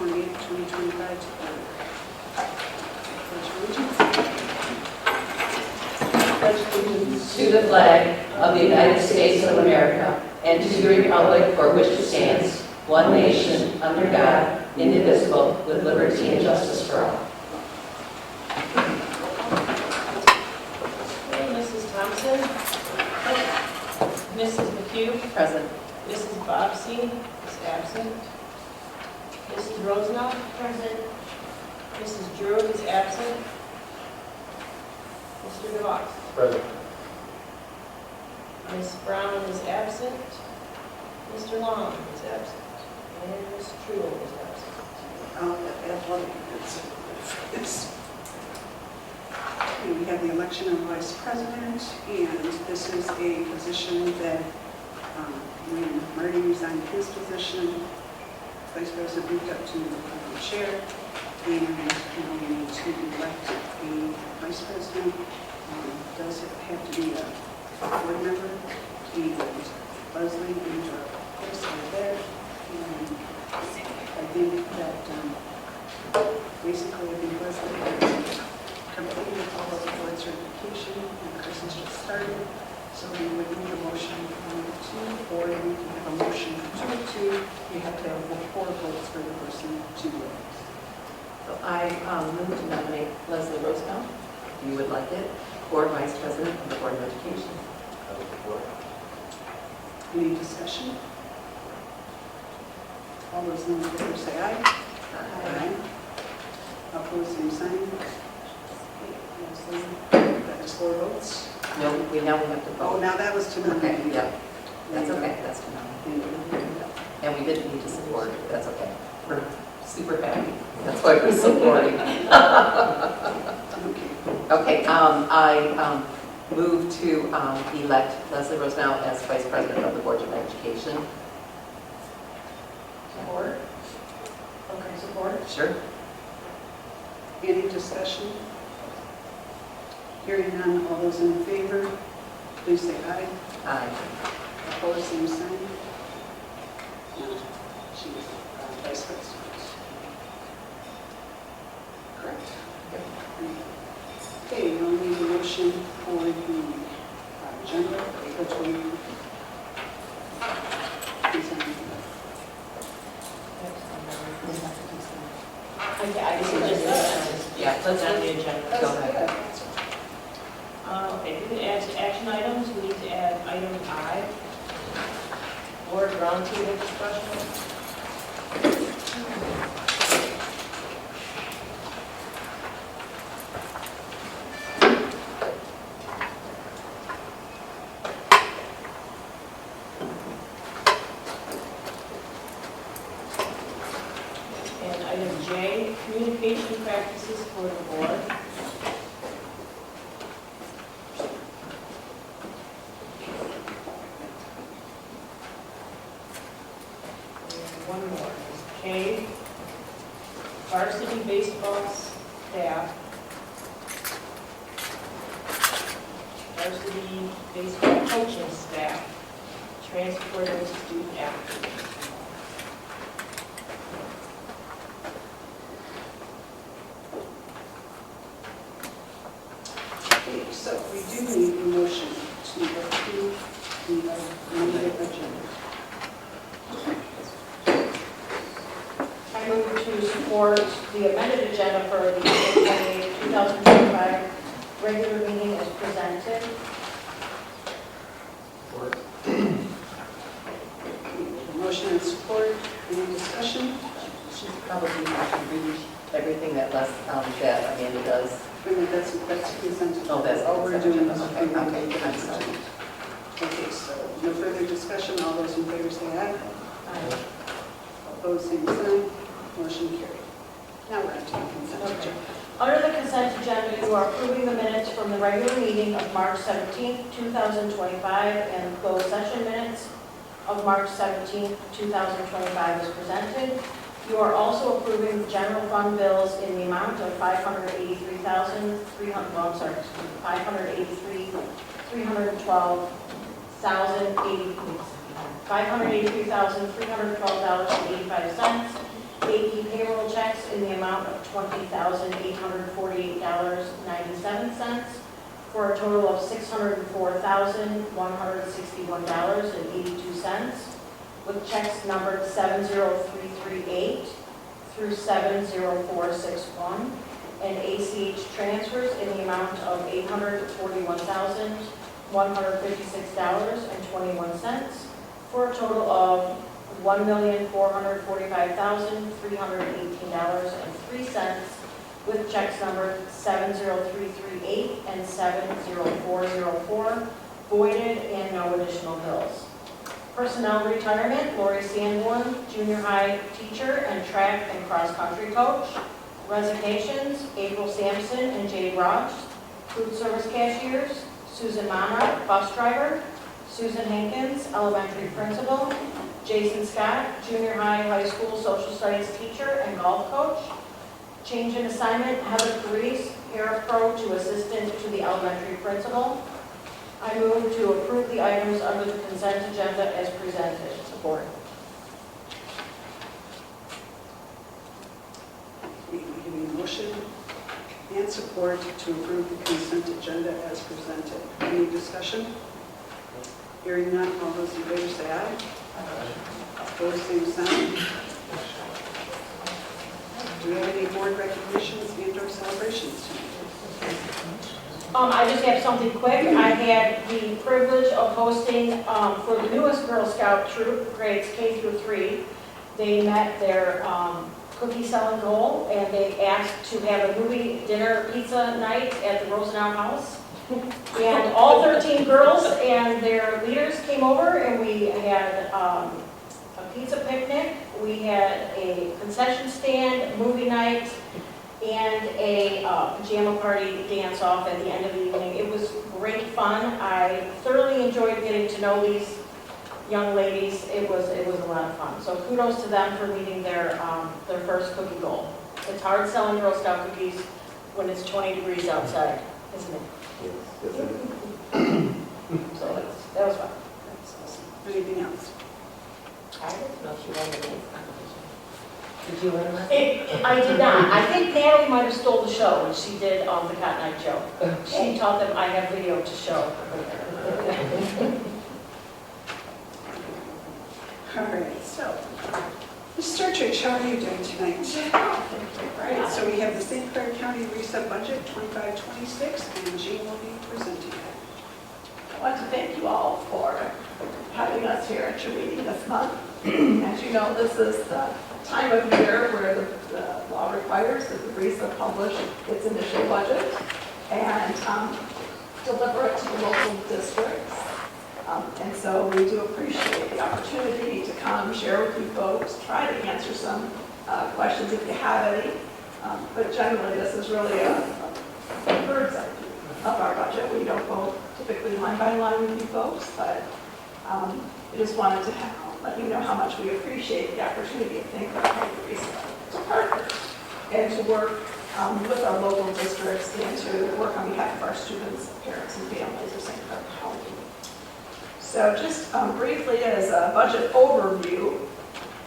28, 2025 to order. Pledge allegiance. To the flag of the United States of America and to the republic for which it stands, one nation, under God, indivisible, with liberty and justice for all. Okay, Mrs. Thompson. Mrs. McHugh. Present. Mrs. Bobbsey is absent. Mrs. Rosenau. Present. Mrs. Drew is absent. Mr. DeVos. Present. Ms. Brown is absent. Mr. Long is absent. And Ms. True is absent. Okay, we have the election of vice president, and this is a position that when Marty resigned his position, vice president moved up to chair, and now we need to elect a vice president. Does it have to be a board member? And Leslie and Chris are there, and I think that basically Leslie has completed all of the board certification, and Chris has just started, so we would need a motion to, or we can have a motion to, you have to have 4 votes for the person to vote. So I move to nominate Leslie Rosenau, if you would like it, for Vice President of the Board of Education. I will support. Any discussion? All those in favor say aye. Aye. Opposed, same sign. Okay, Leslie, that is 4 votes. No, we now have to Oh, vote. now that was to nominate. Okay, yeah, that's okay, that's to nominate. And we didn't need to support, that's okay. We're super happy, that's why we're supporting. Okay. Okay, I move to elect Leslie Rosenau as Vice President of the Board of Education. Support. Okay, support. Sure. Any discussion? Hearing none, all those in favor, please say aye. Aye. Opposed, same sign. She is vice president. Correct? Okay, we'll need a motion for the general, which we present. Okay, I just Yeah, let's on the agenda. Go ahead. Okay, we can add to action items. We need to add item I, board roundtable discussion. And item J, communication practices for the board. One more. K, varsity baseball staff. Varsity baseball coaching staff, transporting student athletes. Okay, so we do need a motion to approve the amended agenda. I move to support the amended agenda for the April 28, 2025 regular meeting as presented. Support. Motion and support, any discussion? She's probably going to read everything that that Amanda does. That's presented. Oh, that's all we're doing. Is okay, approving the I'm sorry. Okay, so no further discussion, all those in favor say aye. Opposed, same sign, motion carried. Now we're on to the consent Okay. agenda. Under the consent agenda, you are approving the minutes from the regular meeting of March 17, 2025, and closed session minutes of March 17, 2025 as presented. You are also approving the general fund bills in the amount of $583,312.85. AP payroll checks in the amount of $20,848.97 for a total of $604,161.82, with checks numbered 70338 through 70461, and ACH transfers in the amount of $841,156.21 for a total of $1,445,318.03, with checks numbered 70338 and 70404 voided and no additional bills. Personnel retirement, Lori Sanborn, junior high teacher and track and cross-country coach. Resignations, April Sampson and Jade Roach, food service cashiers. Susan Monroe, bus driver. Susan Hankins, elementary principal. Jason Scott, junior high school social studies teacher and golf coach. Change in assignment, Heather Carice, parapro to assistant to the elementary principal. I move to approve the items under the consent agenda as presented. Support. We have a motion and support to approve the consent agenda as presented. Any discussion? Hearing none, all those in favor say aye. Opposed, same sign. Do we have any board recognitions and/or celebrations tonight? I just have something quick. I had the privilege of hosting for the newest Girl Scout troop, grades K through 3. They met their cookie selling goal, and they asked to have a movie dinner pizza night at the Rosenau House. And all 13 girls and their leaders came over, and we had a pizza picnic. We had a concession stand, movie night, and a pajama party dance-off at the end of the evening. It was great fun. I thoroughly enjoyed getting to know these young ladies. It was a lot of fun. So kudos to them for meeting their first cookie goal. It's hard selling Girl Scout cookies when it's 20 degrees outside, isn't it? So that was fun. That's awesome. Anything else? I didn't know she won the dance competition. Did you win that? I did not. I think Natalie might have stole the show when she did the Cotton Eye Joe. She taught them I have video to show. All right, so, Ms. Starchich, how are you doing tonight? All right, so we have the St. Clair County Reset Budget 25-26, and Jean will be presenting that. I want to thank you all for having us here at your meeting this month. As you know, this is the time of year where the law requires that the RESA publish its initial budget and deliver it to the local districts. And so we do appreciate the opportunity to come share with you folks, try to answer some questions if you have any. But generally, this is really a bird's eye view of our budget. We don't go typically line by line with you folks, but I just wanted to let you know how much we appreciate the opportunity to think about to partner and to work with our local districts and to work on behalf of our students, parents, and families of St. Clair County. So just briefly as a budget overview,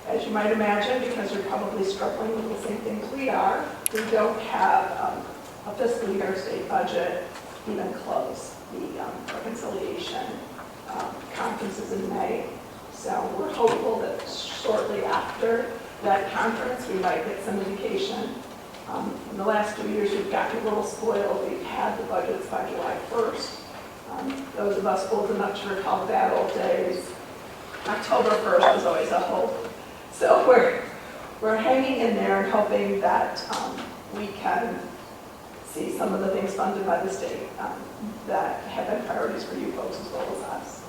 as you might imagine, because you're probably struggling with the same things we are, we don't have a fiscal year state budget even close. The reconciliation conference is in May. So we're hopeful that shortly after that conference, we might get some indication. In the last 2 years, we've gotten a little spoiled. We've had the budgets by July 1st. Those of us old enough to recall the bad old days, October 1st was always a hope. So we're hanging in there and hoping that we can see some of the things funded by the state that have been priorities for you folks as well as us.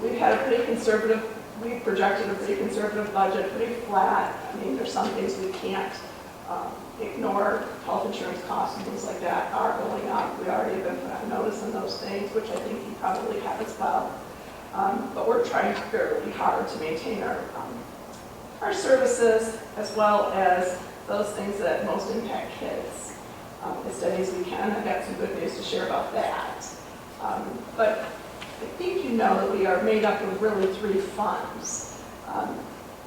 We've had a pretty conservative, we've projected a pretty conservative budget, pretty flat. I mean, there's some things we can't ignore. Health insurance costs and things like that are going up. We already have been put on notice on those things, which I think you probably have as well. But we're trying fairly hard to maintain our services as well as those things that most impact kids as steady as we can. I've got some good news to share about that. But I think you know that we are made up of really 3 funds.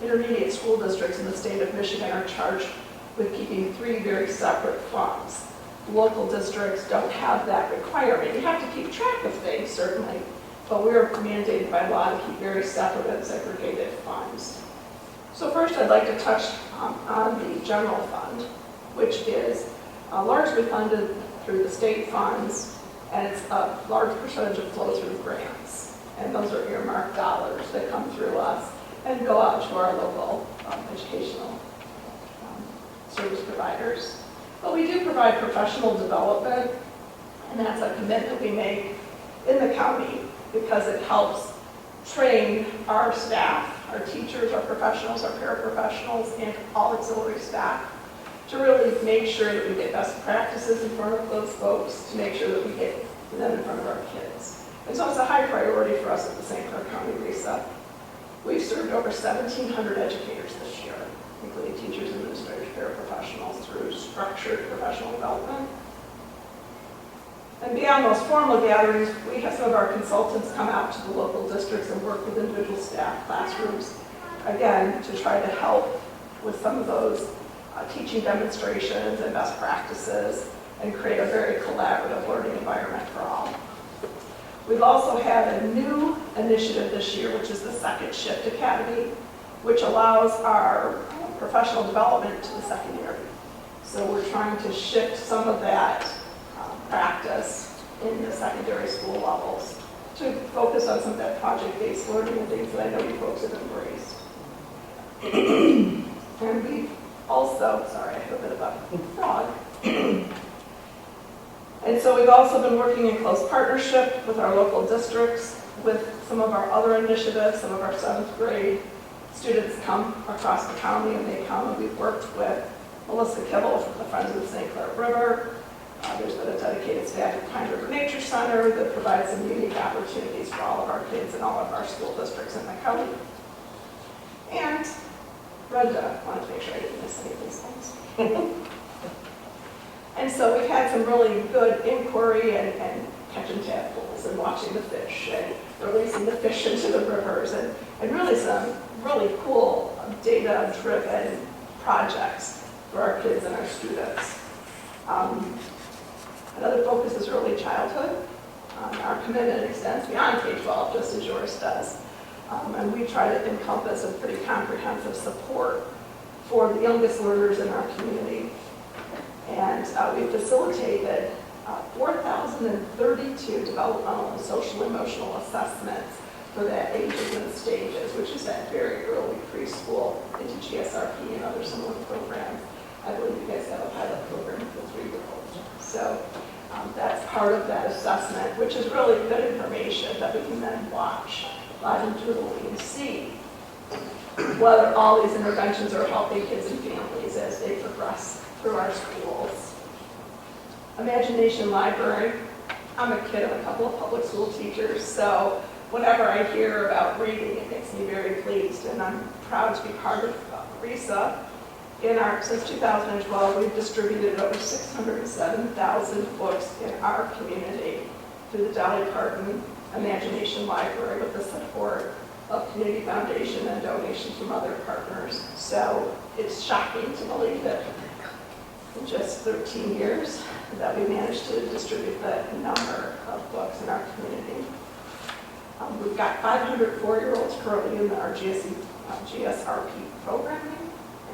intermediate school districts in the state of Michigan are charged with keeping 3 very separate funds. Local districts don't have that requirement. You have to keep track of things, certainly, but we're mandated by law to keep very separate and segregated funds. So first I'd like to touch on the general fund, which is largely funded through the state funds, and it's a large percentage of flow-through grants. And those are earmarked dollars that come through us and go out to our local educational service providers. But we do provide professional development, and that's a commitment we make in the county because it helps train our staff, our teachers, our professionals, our paraprofessionals, and all auxiliary staff to really make sure that we get best practices in front of those folks, to make sure that we get them in front of our kids. And so it's a high priority for us at the St. Clair County RESA. We've served over 1,700 educators this year, including teachers, administrators, paraprofessionals, through structured professional development. And beyond those formal gatherings, we have some of our consultants come out to the local districts and work with individual staff, classrooms, again, to try to help with some of those teaching demonstrations and best practices and create a very collaborative learning environment for all. We've also had a new initiative this year, which is the Second Shift Academy, which allows our professional development to the secondary. So we're trying to shift some of that practice in the secondary school levels to focus on some of that project-based learning and things that I know you folks have embraced. And we've also, sorry, I have a bit of a frog. And so we've also been working in close partnership with our local districts, with some of our other initiatives. Some of our 7th grade students come across the county, and they come, and we've worked with Melissa Kibble from the Friends of the St. Clair River. There's been a dedicated staff at Pine River Nature Center that provides some unique opportunities for all of our kids in all of our school districts in the county. And Brenda, I wanted to make sure I didn't miss any of these things. And so we've had some really good inquiry and catching tadpoles and watching the fish and releasing the fish into the rivers and really some really cool data-driven projects for our kids and our students. Another focus is early childhood. Our commitment extends beyond K-12, just as yours does. And we try to encompass a pretty comprehensive support for the youngest learners in our community. And we facilitated 4,032 developmental and social emotional assessments for that ages and stages, which is that very early preschool into GSRP and other similar programs. I believe you guys have a pilot program for 3-year-olds. So that's part of that assessment, which is really good information that we can then watch longitudinally and see whether all these interventions are helping kids and families as they progress through our schools. Imagination Library. I'm a kid of a couple of public school teachers, so whenever I hear about reading, it makes me very pleased, and I'm proud to be part of RESA. Since 2012, we've distributed over 607,000 books in our community through the Dolly Parton Imagination Library with the support of Community Foundation and donations from other partners. So it's shocking to believe that in just 13 years that we managed to distribute that number of books in our community. We've got 500 4-year-olds currently in our GSRP programming.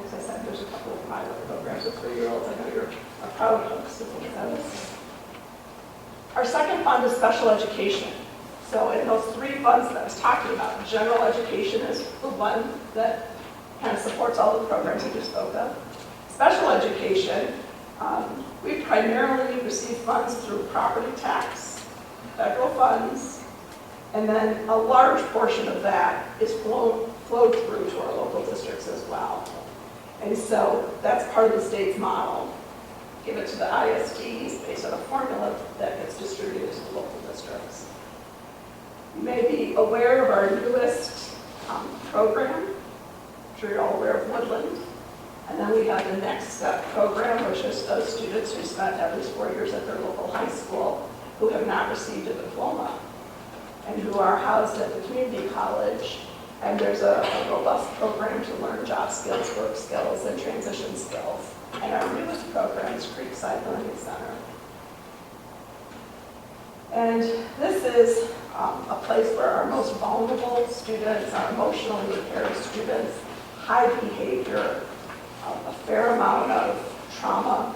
As I said, there's a couple of pilot programs with 3-year-olds. I know you're proud of to think of those. Our second fund is special education. So in those 3 funds that I was talking about, general education is the one that kind of supports all the programs I just spoke of. Special education, we primarily receive funds through property tax, federal funds, and then a large portion of that is flowed through to our local districts as well. And so that's part of the state's model. Give it to the ISDs based on a formula that gets distributed to the local districts. You may be aware of our newest program. I'm sure you're all aware of Woodland. And then we have the Next Step program, which is those students who spent at least 4 years at their local high school who have not received a diploma and who are housed at the community college And there's a robust program to learn job skills, work skills, and transition skills. And our newest program is Creekside Learning Center. And this is a place where our most vulnerable students, our emotionally impaired students, high behavior, a fair amount of trauma,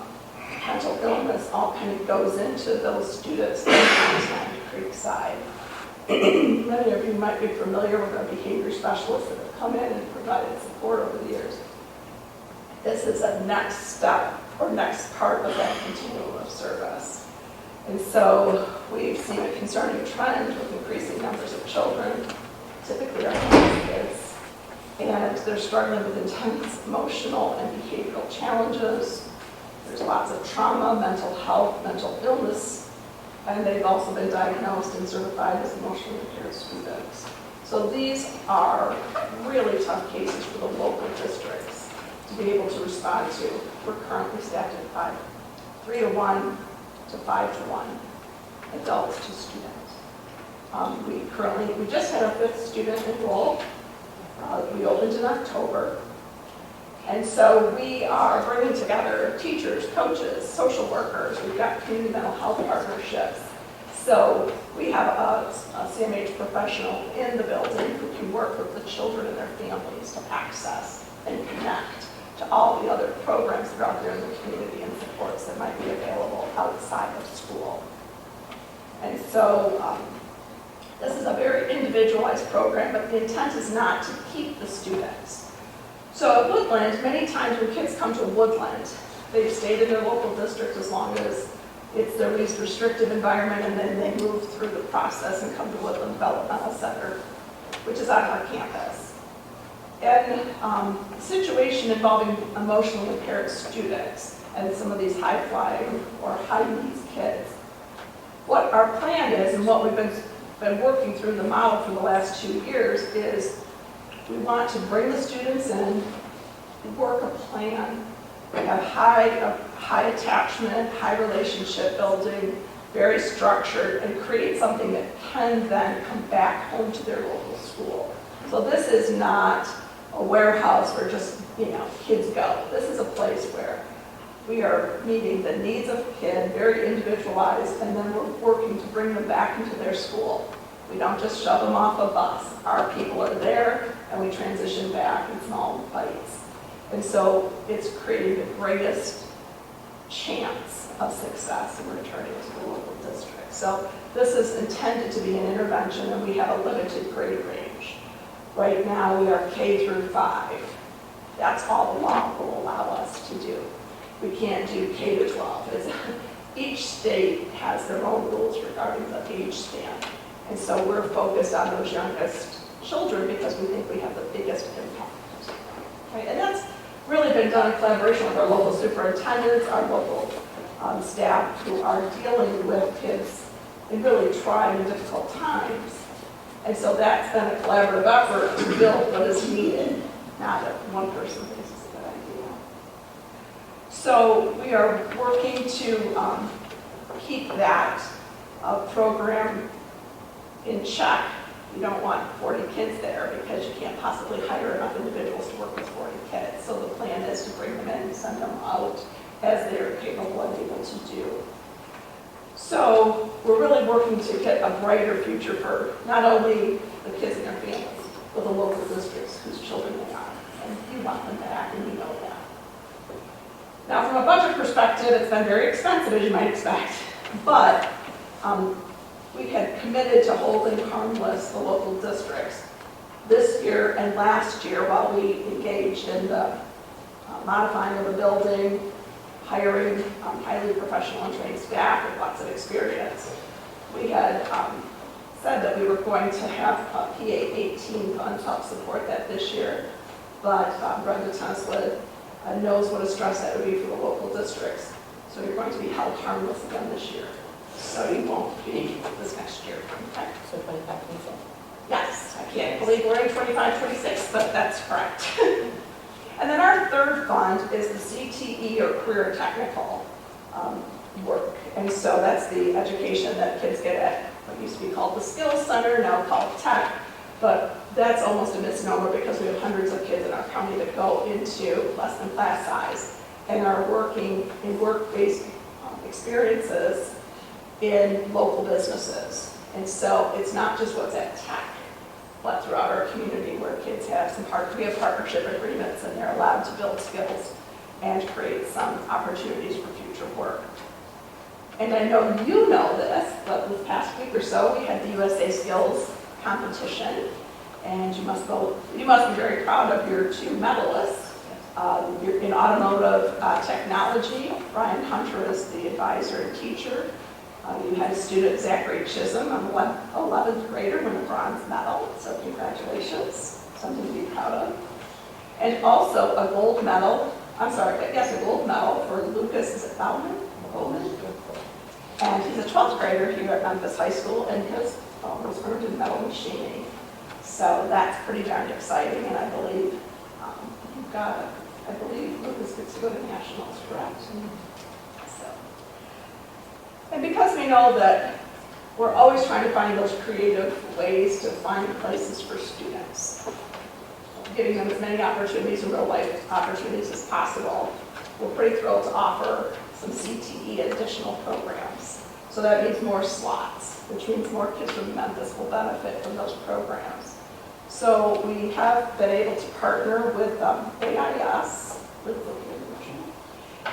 mental illness, all kind of goes into those students that attend Creekside. Many of you might be familiar with our behavior specialists that have come in and provided support over the years. This is a next step or next part of that continuum of service. And so we've seen a concerning trend with increasing numbers of children, typically our kids, and they're struggling with intense emotional and behavioral challenges. There's lots of trauma, mental health, mental illness, and they've also been diagnosed and certified as emotionally impaired students. So these are really tough cases for the local districts to be able to respond to. We're currently staffed at 3-to-1 to 5-to-1, adults to students. We just had our 5th student enroll. We opened in October. And so we are bringing together teachers, coaches, social workers. We've got community mental health partnerships. So we have a CMH professional in the building who can work with the children and their families to access and connect to all the other programs that are out there in the community and supports that might be available outside of school. And so this is a very individualized program, but the intent is not to keep the students. So at Woodland, many times when kids come to Woodland, they've stayed in their local district as long as it's their least restrictive environment, and then they move through the process and come to Woodland Developmental Center, which is on our campus. And a situation involving emotionally impaired students and some of these high-flying or high-needs kids, what our plan is and what we've been working through the model for the last 2 years is we want to bring the students in, work a plan. We have high attachment, high relationship building, very structured, and create something that can then come back home to their local school. So this is not a warehouse where just, kids go. This is a place where we are meeting the needs of the kid, very individualized, and then we're working to bring them back into their school. We don't just shove them off a bus. Our people are there, and we transition back in small bites. And so it's creating the greatest chance of success in returning to the local district. So this is intended to be an intervention, and we have a limited grade range. Right now, we are K through 5. That's all the law will allow us to do. We can't do K to 12. Each state has their own rules regarding the age span. And so we're focused on those youngest children because we think we have the biggest impact. Right? And that's really been done in collaboration with our local superintendents, our local staff who are dealing with kids in really trying and difficult times. And so that's been a collaborative effort to build what is needed, not a one person thinks it's a good idea. So we are working to keep that program in check. You don't want 40 kids there because you can't possibly hire enough individuals to work with 40 kids. So the plan is to bring them in and send them out as they are capable and able to do. So we're really working to get a brighter future for not only the kids and their families, but the local districts whose children they are. And you want them back, and you know that. Now, from a budget perspective, it's been very expensive, as you might expect. But we had committed to holding harmless the local districts this year and last year while we engaged in the modifying of the building, hiring highly professional and trained staff with lots of experience. We had said that we were going to have PA 18 funds help support that this year, but Brenda Tesla knows what a stress that would be for the local districts. So you're going to be held harmless again this year. So you won't be this next year. Okay. So 25, 26. Yes, I can't believe we're in 25, 26, but that's correct. And then our third fund is the CTE or career technical work. And so that's the education that kids get at what used to be called the Skills Center, now called Tech, But that's almost a misnomer because we have hundreds of kids in our county that go into less than class size and are working in work-based experiences in local businesses. And so it's not just what's at Tech, but throughout our community where kids have we have partnership agreements and they're allowed to build skills and create some opportunities for future work. And I know you know this, but this past week or so, we had the USA Skills competition, and you must be very proud of your 2 medalists. You're in automotive technology. Brian Hunter is the advisor and teacher. You had a student, Zachary Chisholm, an 11th grader, win a bronze medal, so congratulations, something to be proud of. And also a gold medal for Lucas, is it Bowman? And he's a 12th grader here at Memphis High School, and his was earned in metal machining. So that's pretty darn exciting, and I believe Lucas gets to go to nationals, correct? So, and because we know that we're always trying to find those creative ways to find places for students, giving them as many opportunities and real life opportunities as possible, we're pretty thrilled to offer some CTE additional programs. So that means more slots, which means more kids from Memphis will benefit from those programs. So we have been able to partner with AIS,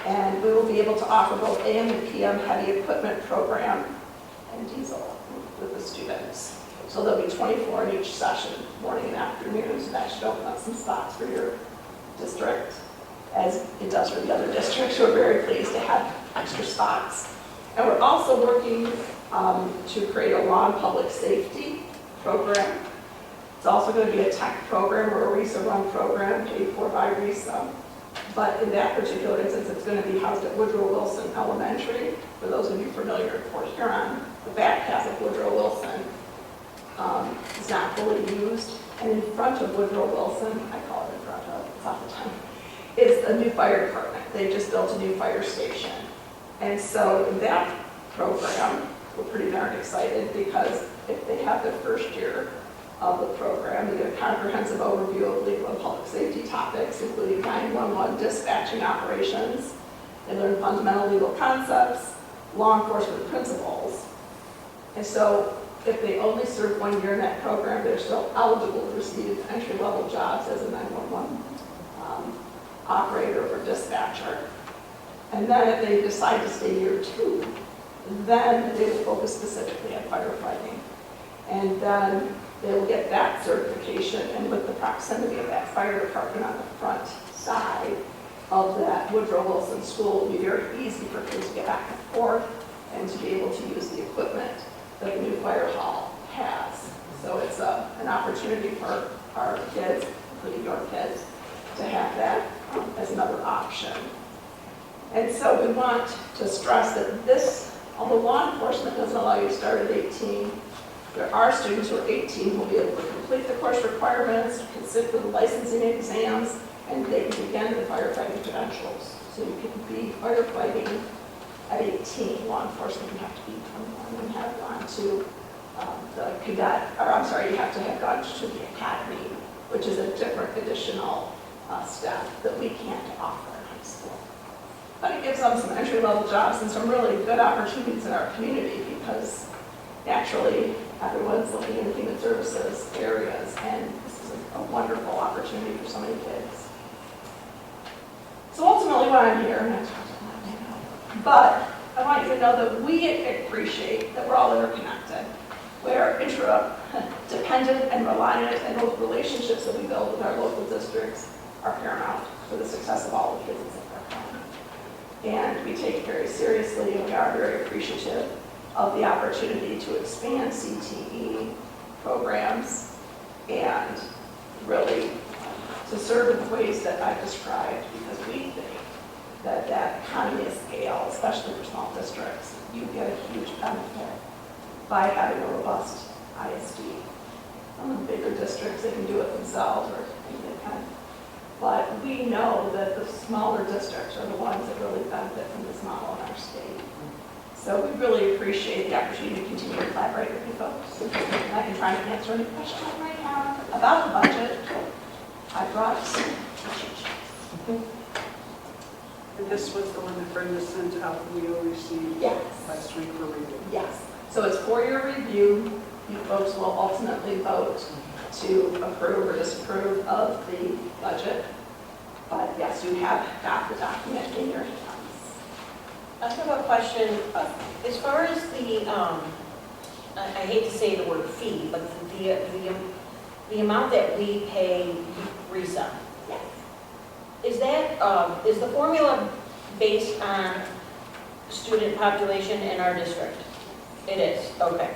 and we will be able to offer both AM and PM heavy equipment program and diesel with the students. So there'll be 24 in each session, morning and afternoon, so that should open up some spots for your district, as it does for the other districts. We're very pleased to have extra spots. And we're also working to create a lawn public safety program. It's also going to be a tech program or a RISA run program paid for by RISA. But in that particular instance, it's going to be housed at Woodrow Wilson Elementary. For those of you familiar with Port Huron, the back half of Woodrow Wilson is not fully used. And in front of Woodrow Wilson, I call it in front of, it's off the time, is a new fire department. They just built a new fire station. And so in that program, we're pretty darn excited because if they have their first year of the program, they get a comprehensive overview of legal and public safety topics, including 911 dispatching operations. They learn fundamental legal concepts, law enforcement principles. And so if they only serve 1 year in that program, they're still eligible to receive entry-level jobs as a 911 operator or dispatcher. And then if they decide to stay year 2, then they will focus specifically on firefighting. And then they will get that certification, and with the proximity of that fire department on the front side of that Woodrow Wilson School, it will be very easy for kids to get back and forth and to be able to use the equipment that the new fire hall has. So it's an opportunity for our kids, including your kids, to have that as another option. And so we want to stress that this, although law enforcement doesn't allow you to start at 18, there are students who are 18 who will be able to complete the course requirements, can sit for the licensing exams, and they can begin the firefighting credentials. So you can be firefighting at 18. Law enforcement, you have to be 21 and have gone to the cadet, or I'm sorry, you have to have gone to the academy, which is a different additional step that we can't offer in high school. But it gives them some entry-level jobs and some really good opportunities in our community because naturally everyone's looking into human services areas, and this is a wonderful opportunity for so many kids. So ultimately why I'm here, and I talked a lot now, but I want you to know that we appreciate that we're all interconnected. We're interdependent and reliant, and those relationships that we build with our local districts are paramount for the success of all the kids in St. Clair County. And we take it very seriously, and we are very appreciative of the opportunity to expand CTE programs and really to serve in the ways that I've described, because we think that that economy of scale, especially for small districts, you get a huge benefit by having a robust ISD. Some of the bigger districts, they can do it themselves, or they can. But we know that the smaller districts are the ones that really benefit from this model in our state. So we really appreciate the opportunity to continue to collaborate with you folks. And I can try to answer any questions you might have about the budget. I brought And this was the one that Brenda sent out, we all received Yes. last week for review. Yes, so it's for your review. You folks will ultimately vote to approve or disapprove of the budget. But yes, you have got the document in your hands. I have a question. As far as the, I hate to say the word fee, but the amount that we pay RISA, Yes. is the formula based on student population in our district? It is, okay.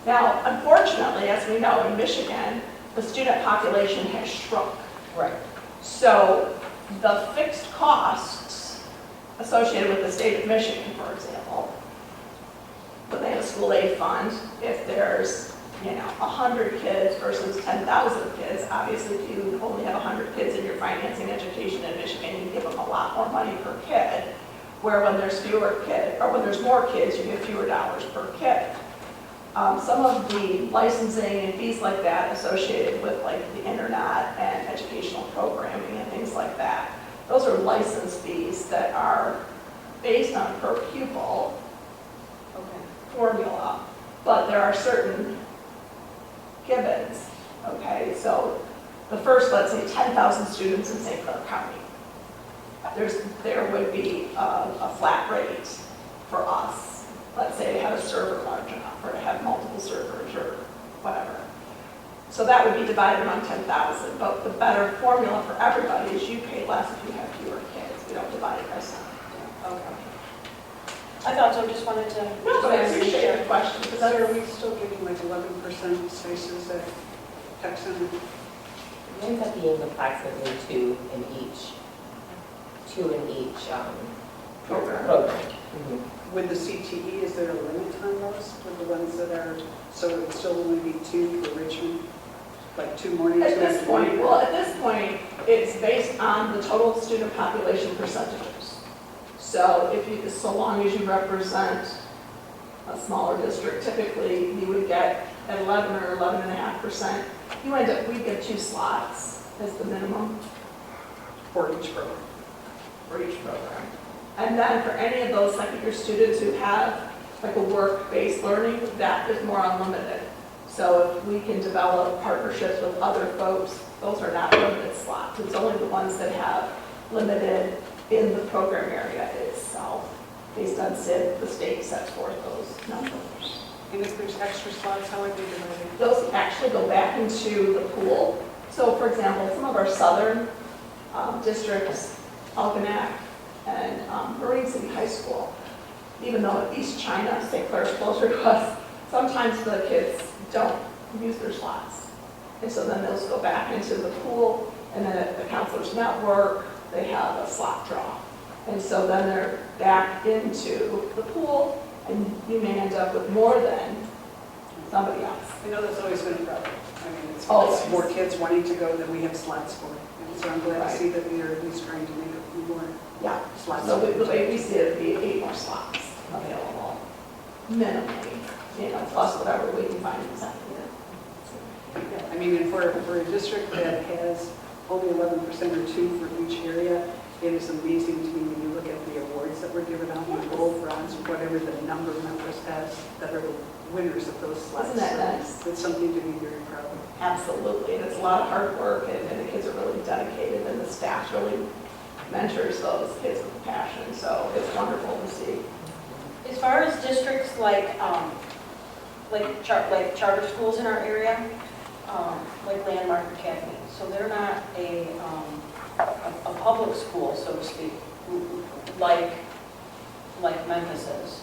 Now, unfortunately, as we know, in Michigan, the student population has shrunk. Right. So the fixed costs associated with the state of Michigan, for example, when they have a school aid fund, if there's 100 kids versus 10,000 kids, obviously if you only have 100 kids and you're financing education in Michigan, you give them a lot more money per kid, where when there's fewer kids, or when there's more kids, you give fewer dollars per kid. Some of the licensing and fees like that associated with like the internet and educational programming and things like that, those are license fees that are based on per pupil formula, but there are certain givens, okay? So the first, let's say 10,000 students in St. Clair County, there would be a flat rate for us. Let's say to have a server large enough, or to have multiple servers, or whatever. So that would be divided among 10,000, but the better formula for everybody is you pay less if you have fewer kids. We don't divide it by some. Okay. I thought so, just wanted to. No, but I appreciate the question, because So are we still giving like 11% spaces at Tech Center? It ends up being approximately two in each program. With the CTE, is there a limit on those, with the ones that are, so it would still only be 2 for Richmond? Like 2 morning, 2 At this point, afternoon? well, at this point, it's based on the total student population percentages. So if you, so long as you represent a smaller district, typically you would get at 11 or 11.5%. You end up, we get 2 slots as the minimum For each program. for each program. And then for any of those second-year students who have like a work-based learning, that is more unlimited. So if we can develop partnerships with other folks, those are not limited slots. It's only the ones that have limited in the program area itself. Based on SID, the state sets forth those numbers. And if there's extra slots, how are they divided? Those actually go back into the pool. So for example, some of our southern districts, Algonac and Marine City High School, even though East China, St. Clair is closer to us, sometimes the kids don't use their slots. And so then those go back into the pool, and then at the counselor's network, they have a slot draw. And so then they're back into the pool, and you may end up with more than somebody else. I know that's always been a problem. I mean, it's Always. more kids wanting to go than we have slots for. And so I'm glad Right. to see that we are at least trying to make a few more Yeah. slots. So the way we see it, it'd be 8 more slots available, minimally, plus whatever we can find in the second year. Yeah, I mean, and for a district that has only 11% or 2 for each area, it is amazing to me when you look at the awards that were given out, the gold, bronze, whatever the number of members has, that are the winners of those slots. Isn't that nice? So it's something to be very proud of. Absolutely, and it's a lot of hard work, and the kids are really dedicated, and the staff really mentors those kids with passion, so it's wonderful to see. As far as districts like charter schools in our area, like Landmark Academy, so they're not a public school, so to speak, like Memphis is.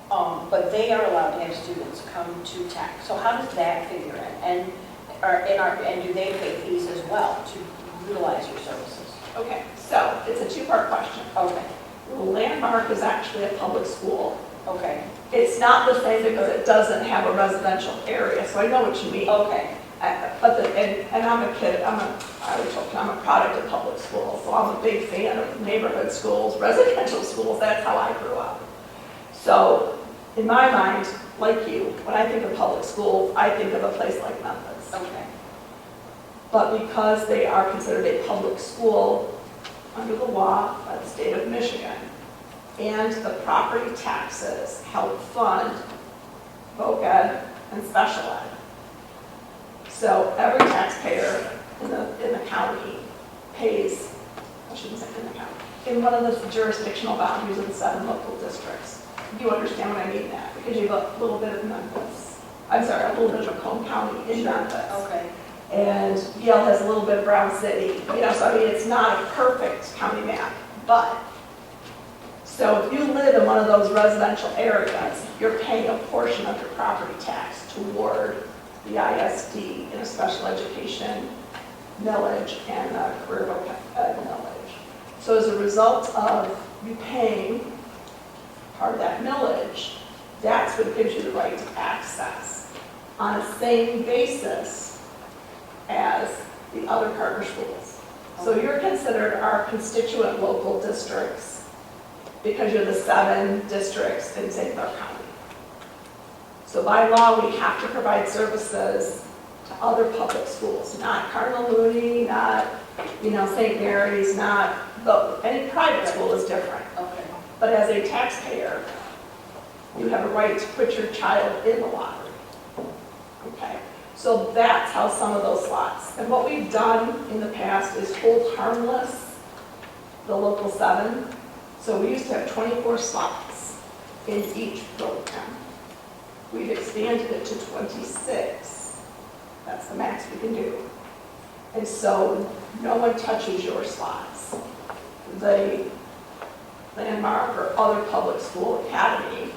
But they are allowed to have students come to Tech. So how does that figure in? And do they pay fees as well to utilize your services? Okay, so it's a 2-part question. Okay, Landmark is actually a public school. okay, It's not the same because it doesn't have a residential area, so I know what you mean. okay. And I'm a kid, I'm a product of public schools, so I'm a big fan of neighborhood schools, residential schools, that's how I grew up. So in my mind, like you, when I think of public schools, I think of a place like Memphis. Okay. But because they are considered a public school under the law by the state of Michigan, and the property taxes help fund voc ed and special ed. So every taxpayer in the county pays, I shouldn't say in the county, in one of the jurisdictional boundaries of the 7 local districts. You understand what I mean that, because you have a little bit of Memphis. I'm sorry, a little bit of Macomb County in Memphis. Okay. And Yale has a little bit of Brown City, so I mean, it's not a perfect county map, but, so if you live in one of those residential areas, you're paying a portion of your property tax toward the ISD in a special education millage and a career voc ed millage. So as a result of you paying part of that millage, that's what gives you the right to access on the same basis as the other partner schools. So you're considered our constituent local districts because you're the 7 districts in St. Clair County. So by law, we have to provide services to other public schools, not Cardinal Mooney, not St. Mary's, not, any private school is different. Okay. But as a taxpayer, you have a right to put your child in the lottery. Okay, so that's how some of those slots. And what we've done in the past is hold harmless the local 7. So we used to have 24 slots in each program. We've expanded it to 26. That's the max we can do. And so no one touches your slots. The Landmark or other public school academy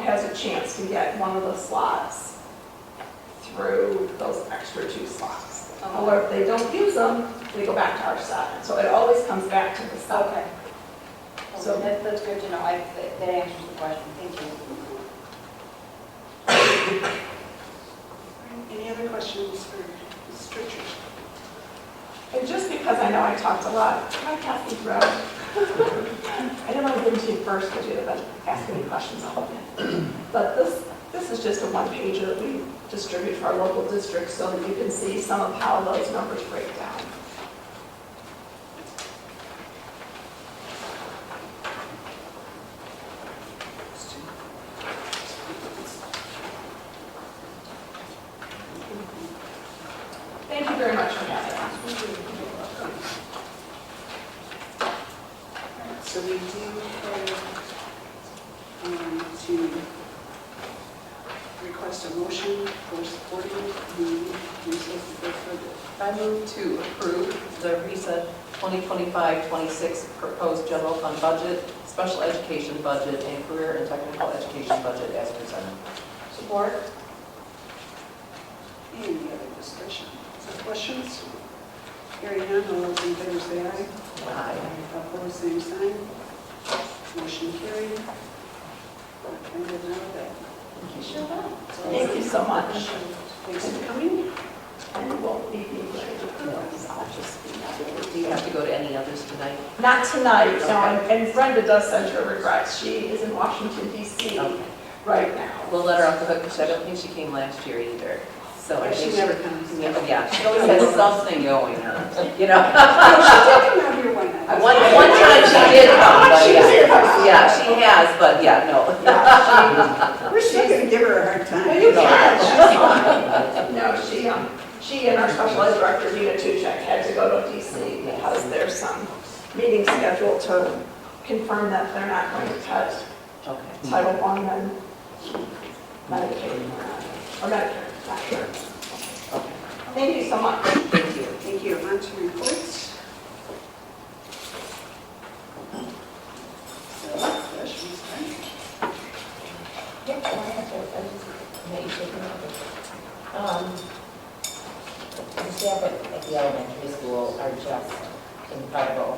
has a chance to get one of the slots through those extra 2 slots. Or if they don't use them, they go back to our 7. So it always comes back to the 7. Okay. So- That's good to know. That answers the question. Thank you. Any other questions for Mrs. Richards? And just because I know I talked a lot, can I pass these around? I didn't want to give them to you first because you'd have been asking me questions all again. But this is just a 1-pager that we distribute for our local districts so that you can see some of how those numbers break down. Thank you very much for having us. So we do have to request a motion for supporting the recess to go further. I move to approve the RESA 2025-26 proposed general fund budget, special education budget, and career and technical education budget as presented. Support? Any other discussion? Questions? Hearing none, all those in favor say aye. Aye. Opposed, same sign. Motion carried. And we're now back. Thank you so much. Thanks for coming. And you won't be me. Do you have to go to any others tonight? Not tonight, no, and Brenda does send her regrets. She is in Washington DC Okay. right now. We'll let her off the hook because I don't think she came last year either. So I She think never comes. Yeah, she always has something going on, you know. She did come out here one night. One time she did come, but yeah, she has, but yeah, no. We're still going to give her a hard time. Well, you can, she's fine. No, she and our special ed director, Dina Tuchek, had to go to DC because there's some meeting scheduled to confirm that they're not going to touch Okay. Title I and Medicaid or Medicare, not sure. Okay. Thank you so much. Thank you. Thank you. On to reports. So, Josh, you start. The staff at the elementary school are just incredible.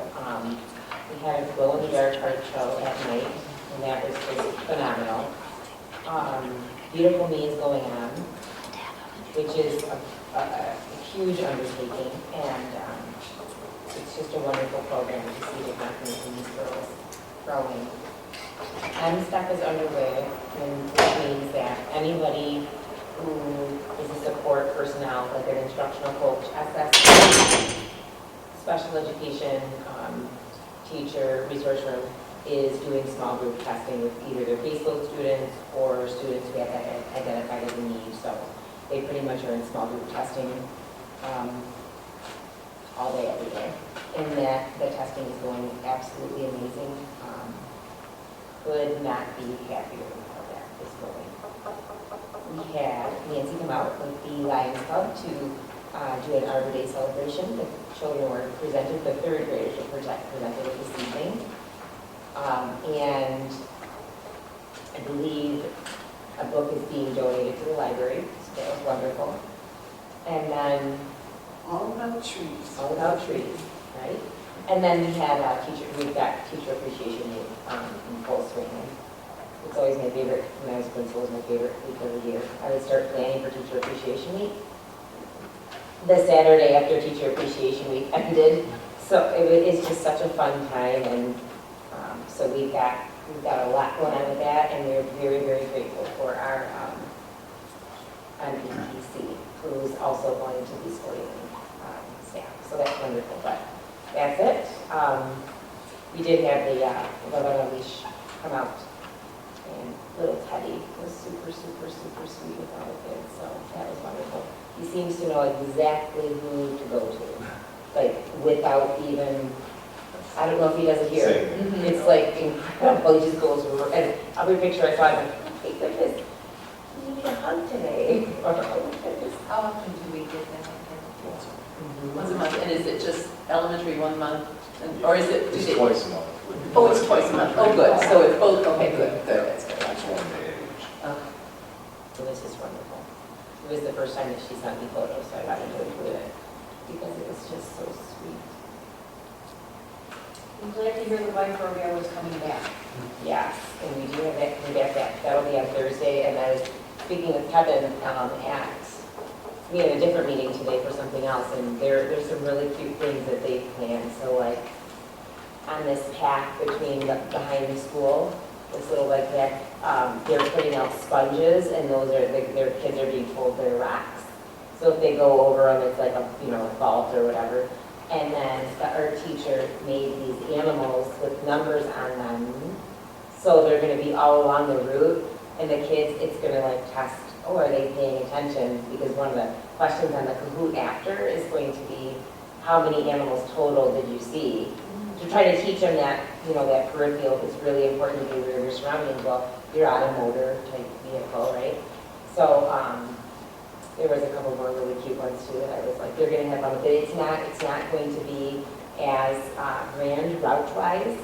We had a glow-in-the-dark art show at night, and that was just phenomenal. Beautiful means going on, which is a huge undertaking, and it's just a wonderful program to see the confidence in these girls growing. Step is underway, and which means that anybody who is a support personnel, like an instructional coach, SS, special education teacher, resource room, is doing small group testing with either their caseload students or students who have identified as a need. So they pretty much are in small group testing all day, every day. And that the testing is going absolutely amazing. Could not be happier with how that is going. We had Nancy come out with the Lions Club to do an Arbor Day celebration. The children were presented, the third graders were presented with this evening. And I believe a book is being donated to the library, so that was wonderful. And then All about trees. all about trees, right? And then we've got Teacher Appreciation Week in full swing. It's always my favorite, when I was principal, it was my favorite week of the year. I would start planning for Teacher Appreciation Week the Saturday after Teacher Appreciation Week ended. So it's just such a fun time, and so we've got a lot going on with that, and we're very, very grateful for our MEPC, who's also going to be supporting staff. So that's wonderful. But that's it. We did have the Love on a Leash come out, and little Teddy was super, super, super sweet with all the kids, so that was wonderful. He seems to know exactly who to go to, like without even, I don't know if he does it here. It's like incredible. He just goes over, and I'll be a picture I saw him, hey goodness, you need a hug today. Or, oh goodness. How often do we get that? Once a month, and is it just elementary 1 month, or is it? It's twice a month. Oh, it's twice a month. Oh, good. So it's both. Okay, good. Good. That's good. That's one day age. Okay. So this is wonderful. It was the first time that she sent me photos, so I wanted to include it because it was just so sweet. I'm glad to hear the bike rodeo is coming back. Yes, and we do have that coming back. That'll be on Thursday, and I was speaking with Kevin we had a different meeting today for something else, and there's some really cute things that they've planned. So like on this path behind the school, this little bike path, they're putting out sponges, and those are their kids are being told they're rocks. So if they go over them, it's like a vault or whatever. And then the art teacher made these animals with numbers on them, so they're going to be all along the route, and the kids, it's going to like test. Oh, are they paying attention? Because one of the questions on the Kahoot after is going to be, how many animals total did you see? To try to teach them that, that peripheral is really important to be aware of your surroundings. Well, you're on a motor type vehicle, right? So there was a couple more really cute ones too that I was like, they're going to have fun with it. It's not going to be as grand route-wise,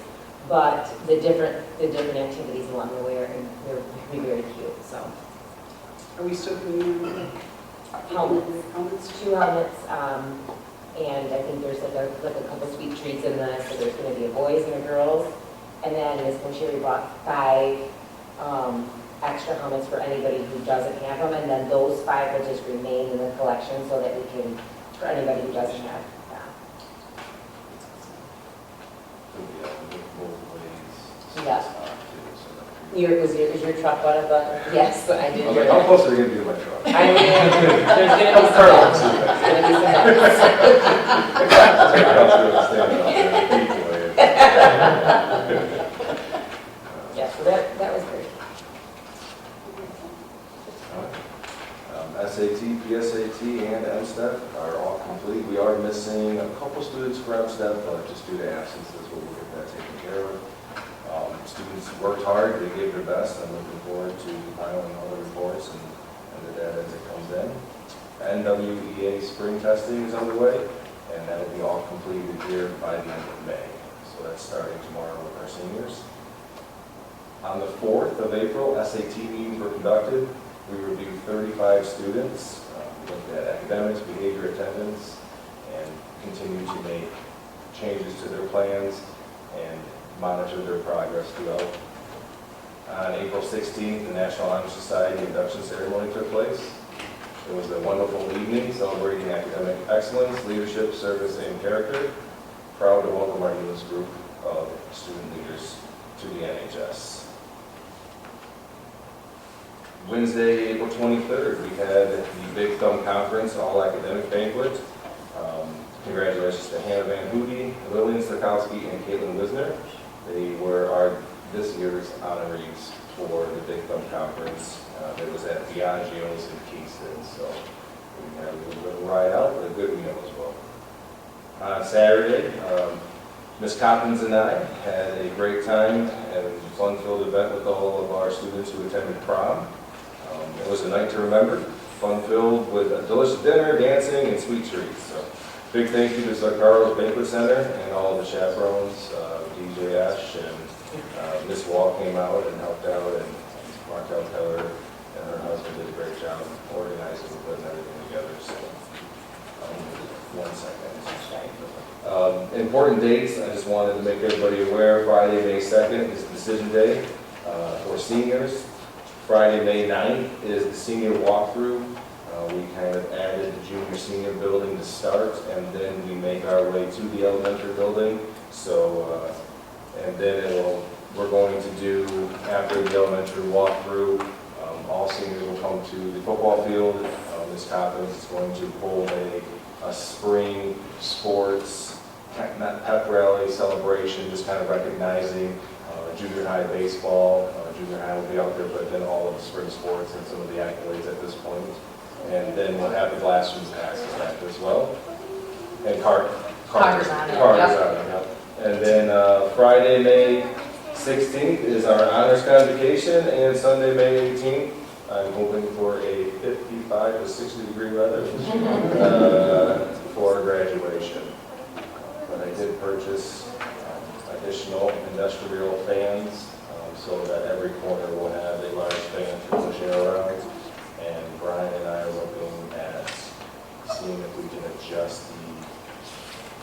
but the different activities along the way are very, very cute. So. Are we still doing Helmets, 2 helmets, and I think there's like a couple sweet treats in this. So there's going to be a boys and a girls, and then Ms. Moshiri bought 5 extra helmets for anybody who doesn't have them, and then those 5 will just remain in the collection so that we can, for anybody who doesn't have. Yeah. Is your truck one of the? Yes, but I did. Okay, how close are you going to be to my truck? I mean, there's going to be some helps. There's going to be some helps. Yeah, so that was great. SAT, PSAT, and MSTEP are all complete. We are missing a couple students for MSTEP, but just due to absences, we'll get that taken care of. Students worked hard, they gave their best. I'm looking forward to compiling all the reports and the data as it comes in. NWEA spring testing is underway, and that'll be all completed here by the end of May. So that's starting tomorrow with our seniors. On the 4th of April, SAT meetings were conducted. We reviewed 35 students, we looked at academics, behavior, attendance, and continue to make changes to their plans and monitor their progress throughout. On April 16th, the National Honor Society induction ceremony took place. It was a wonderful evening celebrating academic excellence, leadership, service, and character. Proud to welcome our newest group of student leaders to the NHS. Wednesday, April 23rd, we had the Big Thumb Conference, all academic banquet. Congratulations to Hannah Van Hoody, Lillian Stokowski, and Caitlin Wisner. They were this year's honorees for the Big Thumb Conference. It was at Biagio's in Kingston, so we had a little bit of a ride out, but a good meal as well. On Saturday, Ms. Coppins and I had a great time and a fun-filled event with all of our students who attended prom. It was a night to remember, fun-filled with a delicious dinner, dancing, and sweet treats. So, big thank you to Carlos Banquet Center and all of the chaperones, DJ Ash and Miss Wall came out and helped out, and Markel Keller and her husband did a great job organizing and putting everything together. So, 1 second. Important dates, I just wanted to make everybody aware. Friday, May 2nd is Decision Day for seniors. Friday, May 9th is the senior walkthrough. We kind of added the junior senior building to start, and then we make our way to the elementary building. So, and then we're going to do, after the elementary walkthrough, all seniors will come to the football field. Ms. Coppins is going to hold a spring sports, not pep rally celebration, just kind of recognizing junior high baseball. Junior high will be out there, but then all of the spring sports and some of the accolades at this point. And then we'll have the classroom passes after as well. And Carter's on it. Yep. And then Friday, May 16th is our honors convocation, and Sunday, May 18th, I'm hoping for a 55 to 60 degree weather for graduation. But I did purchase additional industrial fans so that every corner will have a large fan to push air around. And Brian and I are looking at seeing if we can adjust the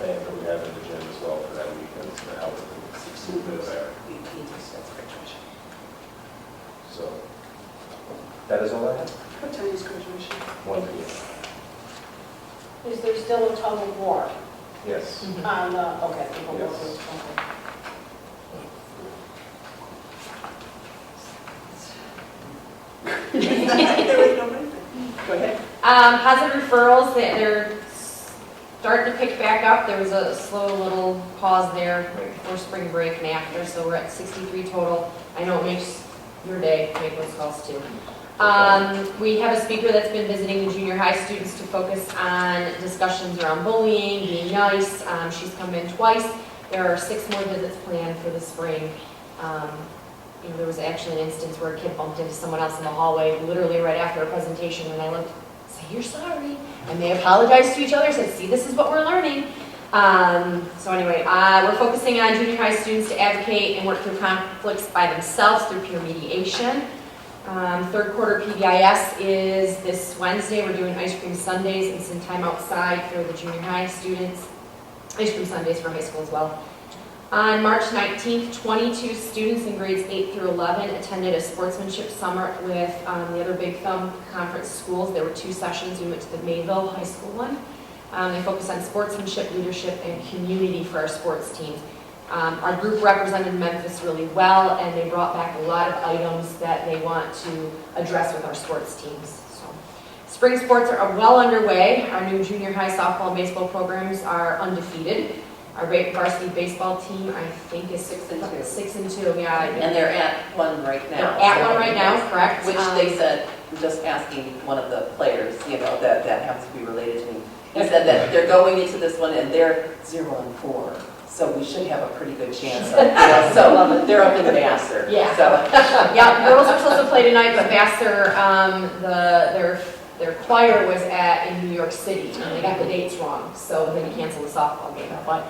fan that we have in the gym as well for that weekend to help with the bit of air. So that is all I have. What time is graduation? 1 p.m. Is there still a tug of war Yes. on the, okay. Yes. Okay. Go ahead. Positive referrals, they're starting to pick back up. There was a slow little pause there right before spring break and after, so we're at 63 total. I know it makes your day, make those calls too. We have a speaker that's been visiting the junior high students to focus on discussions around bullying, being nice. She's come in twice. There are 6 more visits planned for the spring. There was actually an instance where a kid bumped into someone else in the hallway literally right after a presentation, and I looked, say, "You're sorry." And they apologized to each other, said, "See, this is what we're learning." So anyway, we're focusing on junior high students to advocate and work through conflicts by themselves through peer mediation. Third quarter PBIS is this Wednesday. We're doing ice cream Sundays and some time outside for the junior high students. Ice cream Sundays for high school as well. On March 19th, 22 students in grades 8 through 11 attended a sportsmanship summer with the other Big Thumb Conference schools. There were 2 sessions. We went to the Mayville High School one. They focused on sportsmanship, leadership, and community for our sports teams. Our group represented Memphis really well, and they brought back a lot of items that they want to address with our sports teams. So, spring sports are well underway. Our new junior high softball and baseball programs are undefeated. Our varsity baseball team, I think, is 6-2. 6-2, yeah. And they're at one right now. They're at one right now, correct. Which they said, just asking one of the players, that happens to be related to me. He said that they're going into this one and they're 0-4. So we should have a pretty good chance. So they're up in Vassar. Yeah. So. Yeah, girls are supposed to play tonight, but Vassar, their choir was in New York City, and they got the dates wrong, so they canceled the softball game. But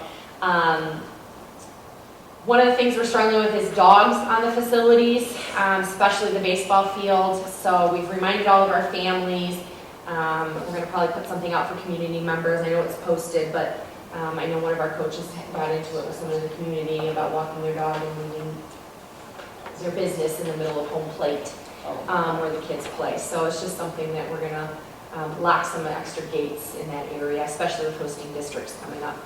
one of the things we're struggling with is dogs on the facilities, especially the baseball field. So we've reminded all of our families. We're going to probably put something out for community members. I know it's posted, but I know one of our coaches got into it with someone in the community about walking their dog and leaving their business in the middle of home plate where the kids play. So it's just something that we're going to lock some extra gates in that area, especially with hosting districts coming up.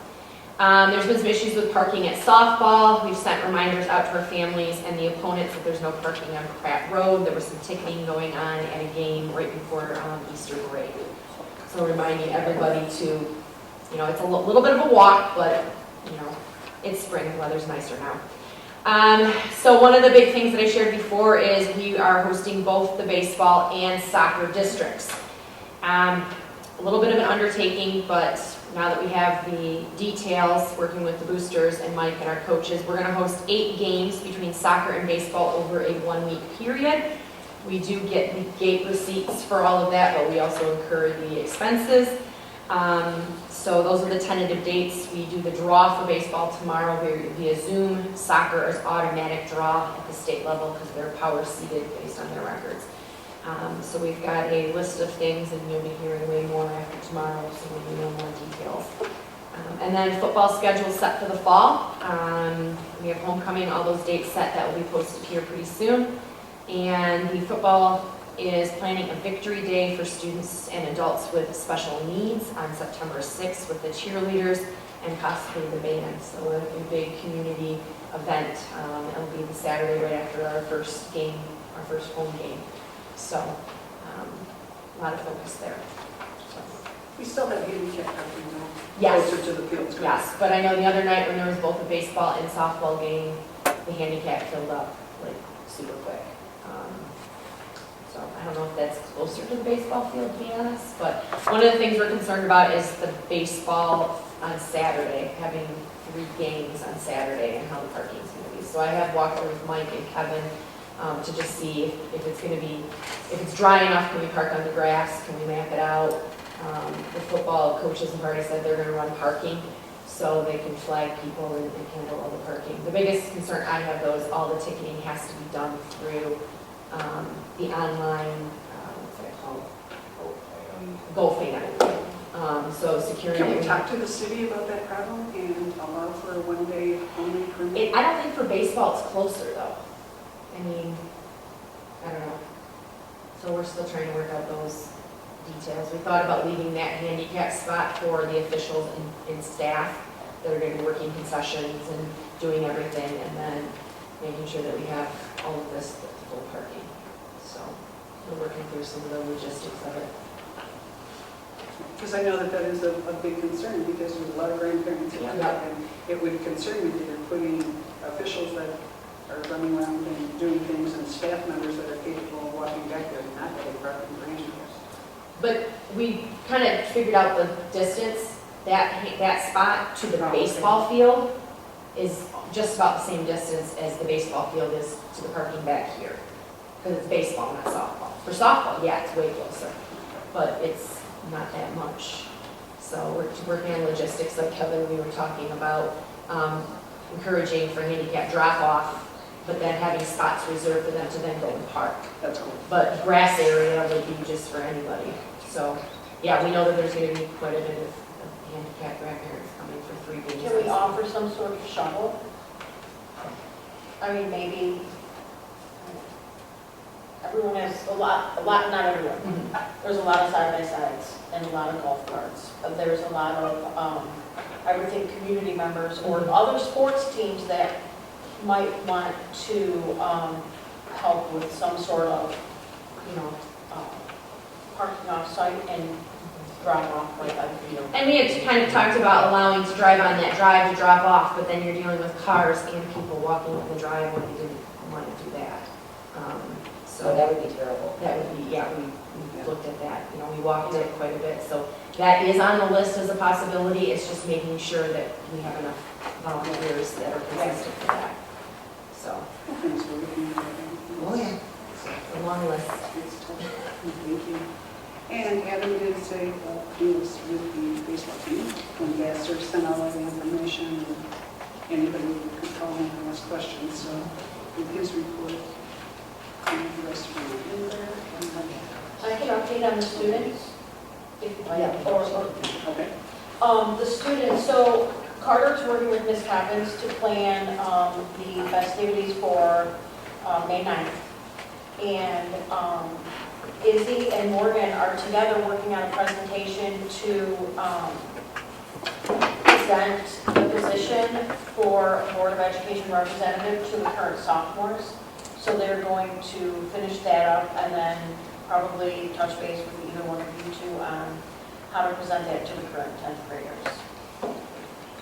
There's been some issues with parking at softball. We've sent reminders out to our families and the opponents that there's no parking on Pratt Road. There was some ticketing going on at a game right before Easter break. So reminding everybody to, you know, it's a little bit of a walk, but, you know, it's spring, the weather's nicer now. So one of the big things that I shared before is we are hosting both the baseball and soccer districts. A little bit of an undertaking, but now that we have the details, working with the boosters and Mike and our coaches, we're going to host 8 games between soccer and baseball over a 1-week period. We do get the gate receipts for all of that, but we also incur the expenses. So those are the tentative dates. We do the draw for baseball tomorrow via Zoom. Soccer is automatic draw at the state level because they're power seeded based on their records. So we've got a list of things, and you'll be hearing way more after tomorrow, so we'll know more details. And then football schedule set for the fall. We have homecoming, all those dates set. That will be posted here pretty soon. And the football is planning a victory day for students and adults with special needs on September 6th with the cheerleaders and possibly the band. So a big community event. It'll be the Saturday right after our first game, our first home game. So a lot of focus there. So. We still have handicap parking though. Yes. Closer to the fields. Yes, but I know the other night when there was both a baseball and softball game, the handicap filled up like super quick. So I don't know if that's closer to the baseball field, to be honest, but one of the things we're concerned about is the baseball on Saturday, having 3 games on Saturday and how the parking is going to be. So I have walked through with Mike and Kevin to just see if it's going to be, if it's dry enough, can we park on the grass, can we map it out? The football coaches have already said they're going to run parking so they can flag people and handle all the parking. The biggest concern I have though is all the ticketing has to be done through the online, what's that called? GoFan. So securing. Can we talk to the city about that problem and allow for a 1-day only permit? I don't think for baseball it's closer though. I mean, I don't know. So we're still trying to work out those details. We thought about leaving that handicap spot for the officials and staff that are going to be working concessions and doing everything, and then making sure that we have all of this full parking. So we're working through some of the logistics of it. Because I know that is a big concern, because there's a lot of grandparents that do that, and it would concern me that you're putting officials that are running around and doing things and staff members that are capable of walking back there and not having parking for handicaps. But we kind of figured out the distance. That spot to the baseball field is just about the same distance as the baseball field is to the parking back here. Because it's baseball, not softball. For softball, yeah, it's way closer, but it's not that much. So we're working on logistics, like Kevin, we were talking about encouraging for handicap drop-off, but then having spots reserved for them to then go and park. That's cool. But grass area would be just for anybody. So, yeah, we know that there's going to be quite a bit of handicapped grandparents coming for 3 games. Can we offer some sort of shuttle? I mean, maybe everyone has a lot, not everyone. Mm-hmm. There's a lot of side-by-sides and a lot of golf carts. There's a lot of, I would think, community members or other sports teams that might want to help with some sort of, parking off-site and drop off right by the field. And we had kind of talked about allowing to drive on that drive to drop off, but then you're dealing with cars and people walking on the drive when you didn't want to do that. So that would be terrible. That would be, yeah, we looked at that. We walked it quite a bit. So that is on the list as a possibility. It's just making sure that we have enough volunteers that are consistent for that. So, Thanks for looking at that. oh yeah, it's a long list. Thank you. And Adam did say he was with the baseball team when Vassar sent out all the information, and anybody could call in and ask questions. So with his report, and the rest of you in there. I can update on the students. Okay. The students, so Carter's working with Ms. Coppins to plan the festivities for May 9th. And Izzy and Morgan are together working on a presentation to present the position for Board of Education representative to the current sophomores. So they're going to finish that up and then probably touch base with either one of you two on how to present that to the current 10th graders.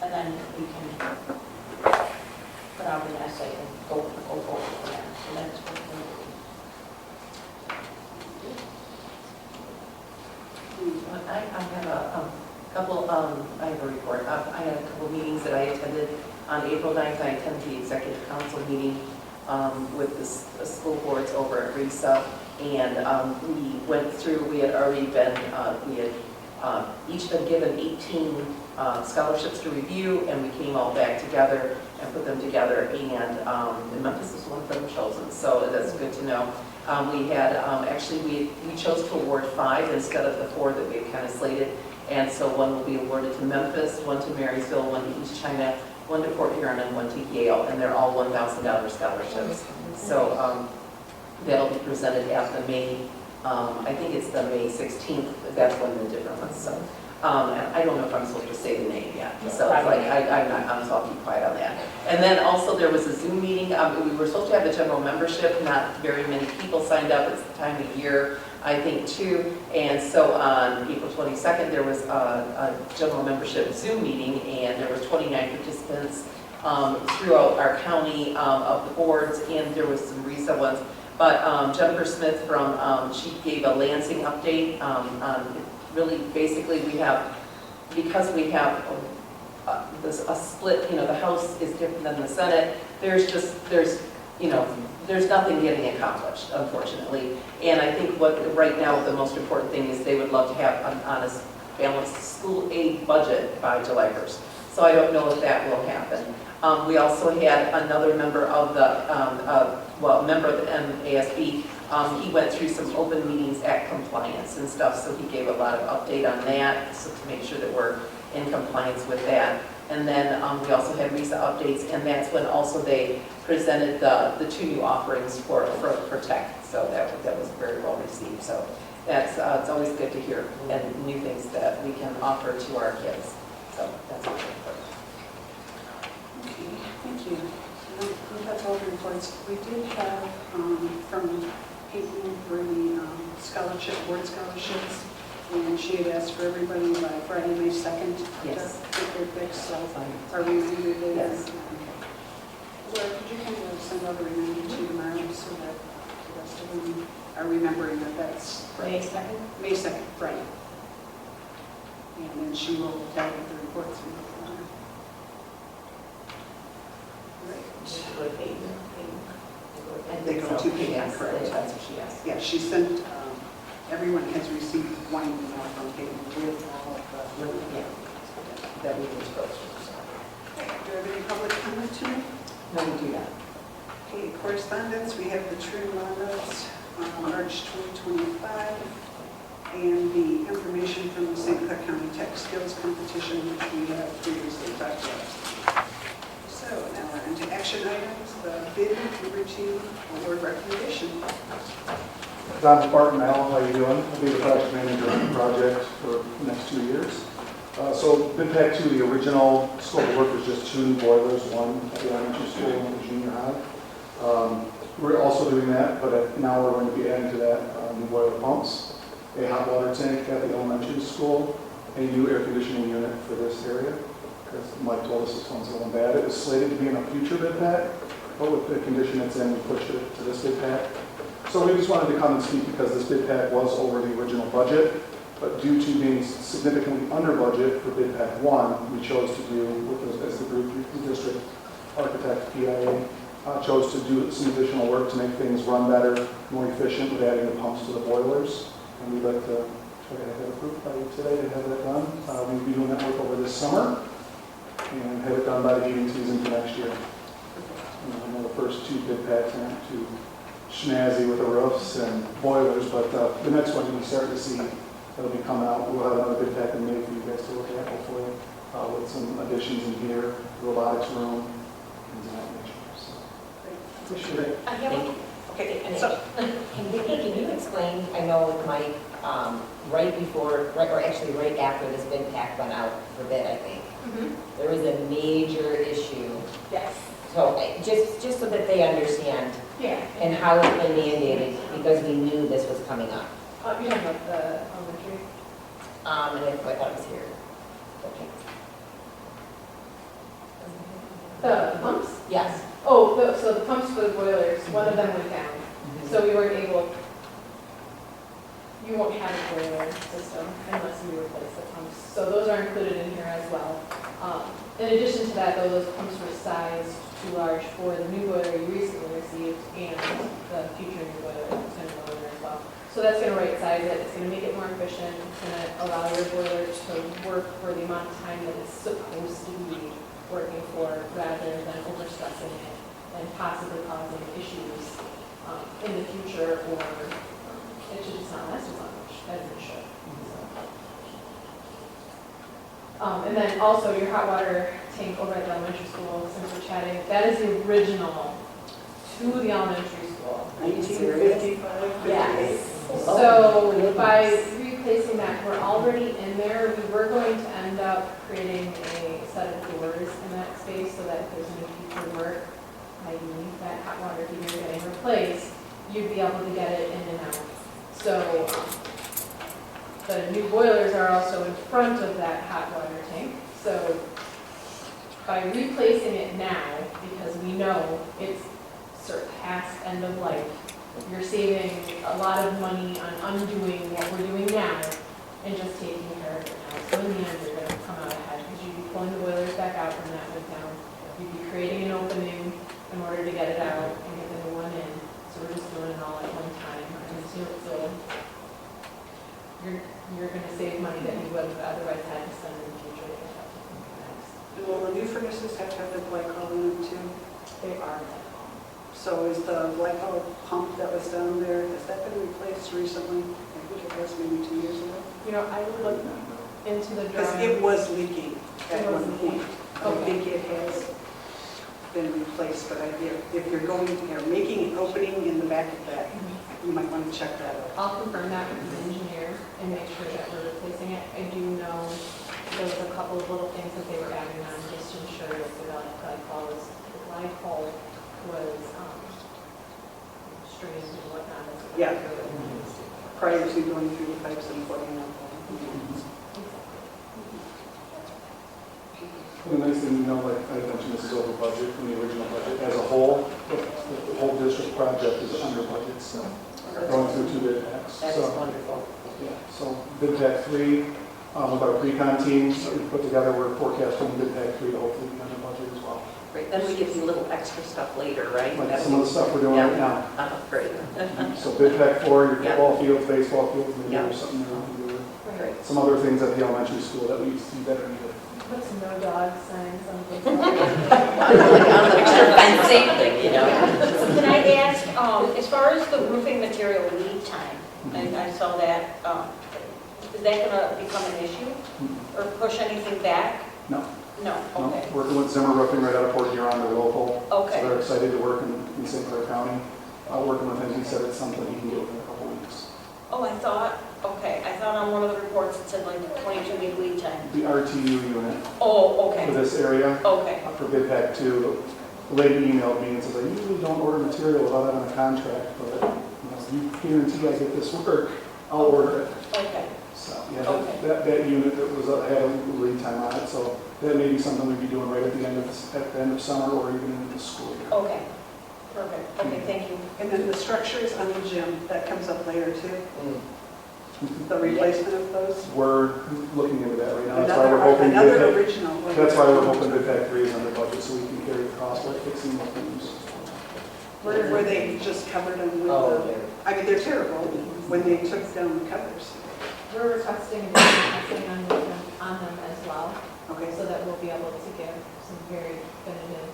And then we can put out an essay and go forward from there. So that's what we're going to do. I have a couple, I have a report. I had a couple meetings that I attended. On April 9th, I attended the executive council meeting with the school boards over at RISA. And we went through, we had already been, we had each been given 18 scholarships to review, and we came all back together and put them together, and Memphis was one of them chosen, so that's good to know. We had, actually, we chose to award 5 instead of the 4 that we had kind of slated, and so one will be awarded to Memphis, 1 to Marysville, 1 to East China, 1 to Port Huron, and 1 to Yale, and they're all $1,000 scholarships. So that'll be presented at the May, I think it's the May 16th, that's when the different ones, so. And I don't know if I'm supposed to say the name yet, so it's like, so I'll keep quiet on that. And then also there was a Zoom meeting, we were supposed to have a general membership, not very many people signed up, it's the time of year, I think too, and so on April 22nd, there was a general membership Zoom meeting, and there was 29 participants throughout our county of the boards, and there was some RISA ones. But Jennifer Smith from, she gave a Lansing update on really basically we have, because we have a split, you know, the House is different than the Senate, there's nothing getting accomplished, unfortunately. And I think what right now the most important thing is they would love to have an honest, balanced school aid budget by July 1st. So I don't know if that will happen. We also had another member of the, member of the MASB. He went through some Open Meetings Act compliance and stuff, so he gave a lot of update on that, so to make sure that we're in compliance with that. And then we also had RISA updates, and that's when also they presented the 2 new offerings for tech. So that was very well received. So that's it's always good to hear and new things that we can offer to our kids. So that's what Okay, thank you. That's all the reports. We did have from Peyton for the board scholarships, and she had asked for everybody by Friday, May 2nd Yes. to get their picks, so fine. are we reminded that? Yes. Laura, could you kind of send out a reminder to tomorrow so that the rest of them are remembering that that's May 2nd? May 2nd, Friday. And then she will tell you the reports. And They go to Peyton, yes, correct. that's what she asked. Yeah, she sent, everyone has received one email from Peyton with all of the, Yeah, that we can go through. Okay, do you have any public comment tonight? No, we do that. Okay, correspondence, we have the True Laws, March 2025, and the information from the St. Clair County Tech Skills Competition, which we have previously talked about. So now we're into action items, the bid routine award recommendation. Don Spartan, Al, how you doing? I'll be the project manager on the project for the next 2 years. So bid pack 2, the original scope of work was just 2 new boilers, one at the elementary school and one at the junior high. We're also doing that, but now we're going to be adding to that new boiler pumps, a hot water tank at the elementary school, a new air conditioning unit for this area. Because Mike told us this one's going bad. It was slated to be in a future bid pack, but with the condition it's in, we pushed it to this bid pack. So we just wanted to come and speak because this bid pack was over the original budget, but due to being significantly under budget for bid pack 1, we chose to do, as the group, the district architect, PIA, chose to do some additional work to make things run better, more efficient with adding the pumps to the boilers. And we'd like to try to have that approved by you today to have that done. We'll be doing that work over this summer and have it done by the heating season for next year. I know the first 2 bid packs aren't too snazzy with the roofs and boilers, but the next one we start to see that'll be coming out. We'll have another bid pack in May for you guys to look at, hopefully, with some additions in here, robotics room, things of that nature. So, appreciate it. I have Thank you. Okay, So- can you explain, I know with Mike, right before, or actually right after this bid pack went out for bid, I think, there was a major issue. Yes. So just so that they understand Yeah. and how it's been mandated, because we knew this was coming up. You're talking about the elementary? And I thought it was here. Okay. The pumps? Yes. Oh, so the pumps for the boilers, one of them went down. So we weren't able, you won't have a boiler system unless we replace the pumps. So those are included in here as well. In addition to that, though, those pumps were sized too large for the new boiler you recently received and the future new boiler that's going to go in there as well. So that's going to right size it, it's going to make it more efficient, it's going to allow your boiler to work for the amount of time that it's supposed to be working for, rather than overstressing it and possibly causing issues in the future, or it should just not last as long as it should. And then also your hot water tank over at the elementary school, since we're chatting, that is the original to the elementary school. 1955, 58. Yes. So by replacing that, we're already in there. We were going to end up creating a set of doors in that space so that if there's any future work, maybe that hot water heater getting replaced, you'd be able to get it in and out. So the new boilers are also in front of that hot water tank. So by replacing it now, because we know it's surpassed end of life, you're saving a lot of money on undoing what we're doing now and just taking care of it now. So in the end, you're going to come out ahead because you'd be pulling the boilers back out when that went down. You'd be creating an opening in order to get it out and get the new one in. So we're just doing it all at one time. And so you're going to save money that you would have otherwise had to spend in the future. And will the new furnaces have to have the glycol in them too? They are. So is the glycol pump that was down there, has that been replaced recently? I think it was maybe 2 years ago. You know, I would look into the Because drawing. it was leaking at one point. I Okay. think it has been replaced, but if you're going, you're making an opening in the back of that, you might want to check that out. I'll confirm that with the engineer and make sure that we're replacing it. I do know there was a couple of little things that they were adding on just to ensure that the glycol was streamed and whatnot. as it Yeah. went through. Prior to going through the pipes and putting out. The nice thing, you know, like I mentioned, this is over budget from the original budget. As a whole, the whole district project is under budget, so going through 2 bid packs. That is So, wonderful. yeah, so bid pack 3, with our pre-con teams that we put together, we're forecasting bid pack 3 to hopefully be under budget as well. Great, then we give you a little extra stuff later, right? Like some of the stuff we're doing right now. Great. So bid pack 4, your Yeah. football fields, baseball fields, maybe Yeah. there's something there we can do. Great. Some other things at the elementary school that we see better needed. Put some no dog signs on the Extra fencing thing, you know? Can I ask, as far as the roofing material lead time, and I saw that, is that going to become an issue or push anything back? No. No, No, okay. working with Zimmer Roofing right out of Port Huron, they're local. Okay. So they're excited to work in St. Clair County. Working with him, he said it's something he can get within a couple weeks. Oh, I thought on one of the reports it said like 22-week lead time. The RTU unit Oh, for okay, this area, okay, for bid pack 2, the lady emailed me and says, I usually don't order material without having a contract, but you guarantee I get this work, I'll order it. okay. So, yeah, Okay. that unit that was, had a lead time on it, so that may be something we'd be doing right at the end of summer or even in the school year. Okay, perfect. Okay, thank you. And then the structures on the gym, that comes up later too, Mm. the replacement of those. We're looking into that right now. That's why we're hoping Another bid pack- original. one. That's why we're hoping bid pack 3 is under budget, so we can carry the cost of fixing the rooms. Where they just covered them with Oh, the, dear. I mean, they're terrible when they took down the covers. We're testing and testing on them as well, Okay, so that we'll be able to give some very definitive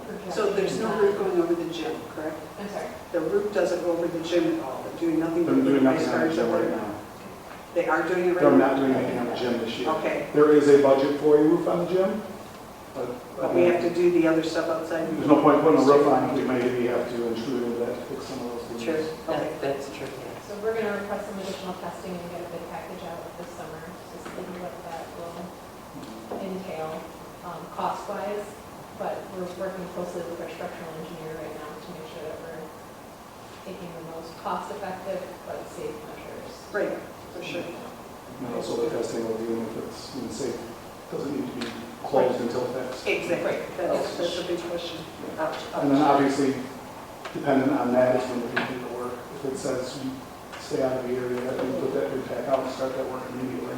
projections. so there's no roof going over the gym, correct? I'm sorry. The roof doesn't go over the gym at all, they're doing nothing They're but doing the nothing on the gym right now. They are doing it right now? They're not doing anything on the gym this year. Okay, There is a budget for a roof on the gym, But we have to do the other stuff outside. There's no point putting a roof on if we maybe have to intrude into that to fix some of those leaks. Sure, okay. That's true, yes. So we're gonna request some additional testing and get a bid package out this summer, just to see what that will entail, cost-wise. But we're working closely with our structural engineer right now to make sure that we're taking the most cost-effective but safe measures. Right, for sure. And also the testing will be, if it's even safe, doesn't need to be closed until fixed. Exactly, that's a big question. And then obviously, dependent on that is when we do the work. If it says you stay out of the area, we put that bid pack out and start that work immediately.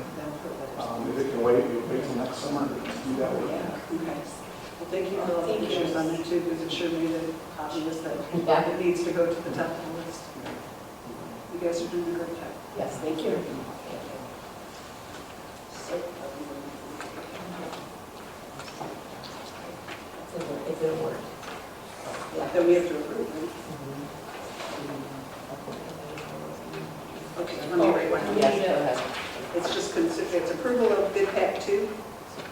If it can wait, we wait till next summer to do that work. Okay. Well, thank you for all the Thank you. pictures on there too, because it sure made it obvious that it needs to go to the top of the list. You guys are doing a great job. Yes, thank you. It's a word. Then we have to approve, right? Okay, let me write one down. Yes, go ahead. It's just, it's approval of bid pack 2.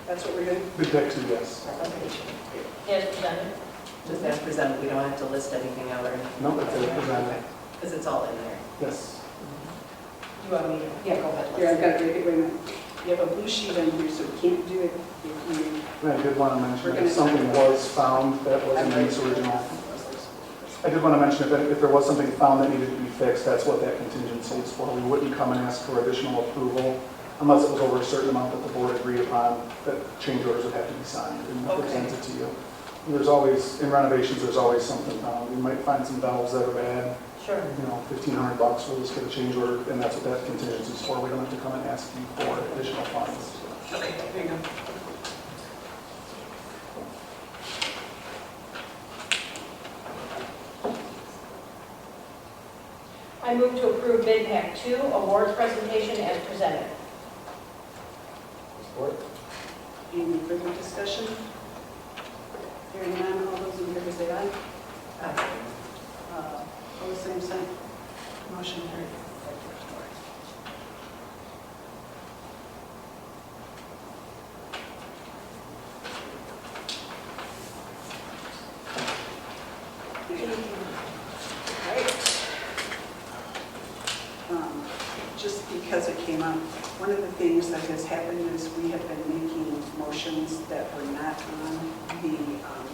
That's what we're doing? Bid pack 2, yes. As presented. Just as presented, we don't have to list anything out or anything. No, that's it, presented. Because it's all in there. Yes. Do you want me to? Yeah, go ahead. Here, I've got it, wait a minute. You have a blue sheet on here, so we can't do it if you... And I did want to mention if something was found that wasn't in its original. I did want to mention if there was something found that needed to be fixed, that's what that contingency is for. We wouldn't come and ask for additional approval unless it was over a certain amount that the board agreed upon, that change orders would have to be signed and presented to you. And there's always, in renovations, there's always something found. You might find some valves that are bad, Sure. you know, $1,500, we'll just get a change order, and that's what that contingency is for. We don't have to come and ask you for additional funds. Okay, there you go. I move to approve bid pack 2, awards presentation as presented. Any further discussion? Hearing none, all those in favor say aye. Aye. Opposed, same sign. Motion carried. Just because it came up, one of the things that has happened is we have been making motions that were not on the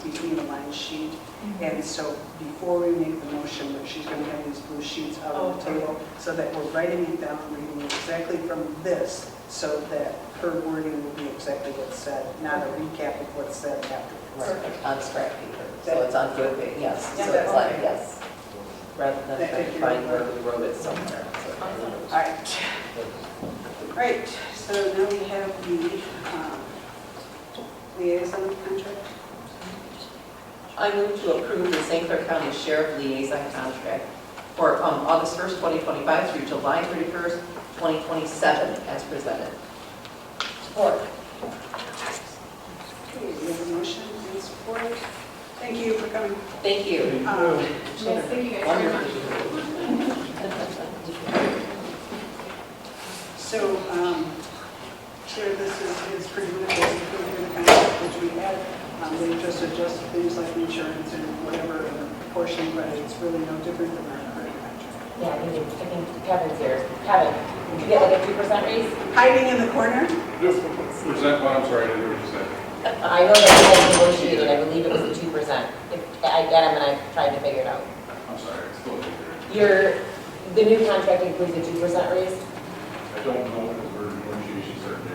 between the line sheet. And so before we make the motion, she's going to have these blue sheets out on the table so that we're writing it down, reading it exactly from this, so that her wording will be exactly what's said, not a recap of what's said afterwards. Perfect. On scrap paper. So it's on good paper, yes. Yeah, So it's like, okay. yes. Rather than trying to find where we wrote it somewhere. All right. Right, so now we have the liaison contract. I move to approve the St. Clair County Sheriff Liaison Contract for August 1st, 2025 through July 31st, 2027 as presented. Support. Okay, we have a motion and support. Thank you for coming. Thank you. Yes, thank you guys very much. So, Chair, this is pretty much just approving the contract which we had. They just adjust things like insurance and whatever portion, but it's really no different than our current contract. Yeah, I think Kevin's here. Kevin, did you get like a 2% raise? Hiding in the corner? Percent, well, I'm sorry, I didn't hear what you said. I know that you had negotiated, I believe it was the 2%. I got him and I tried to figure it out. I'm sorry, it's still here. The new contract includes a 2% raise? I don't know because we're in negotiations certainly.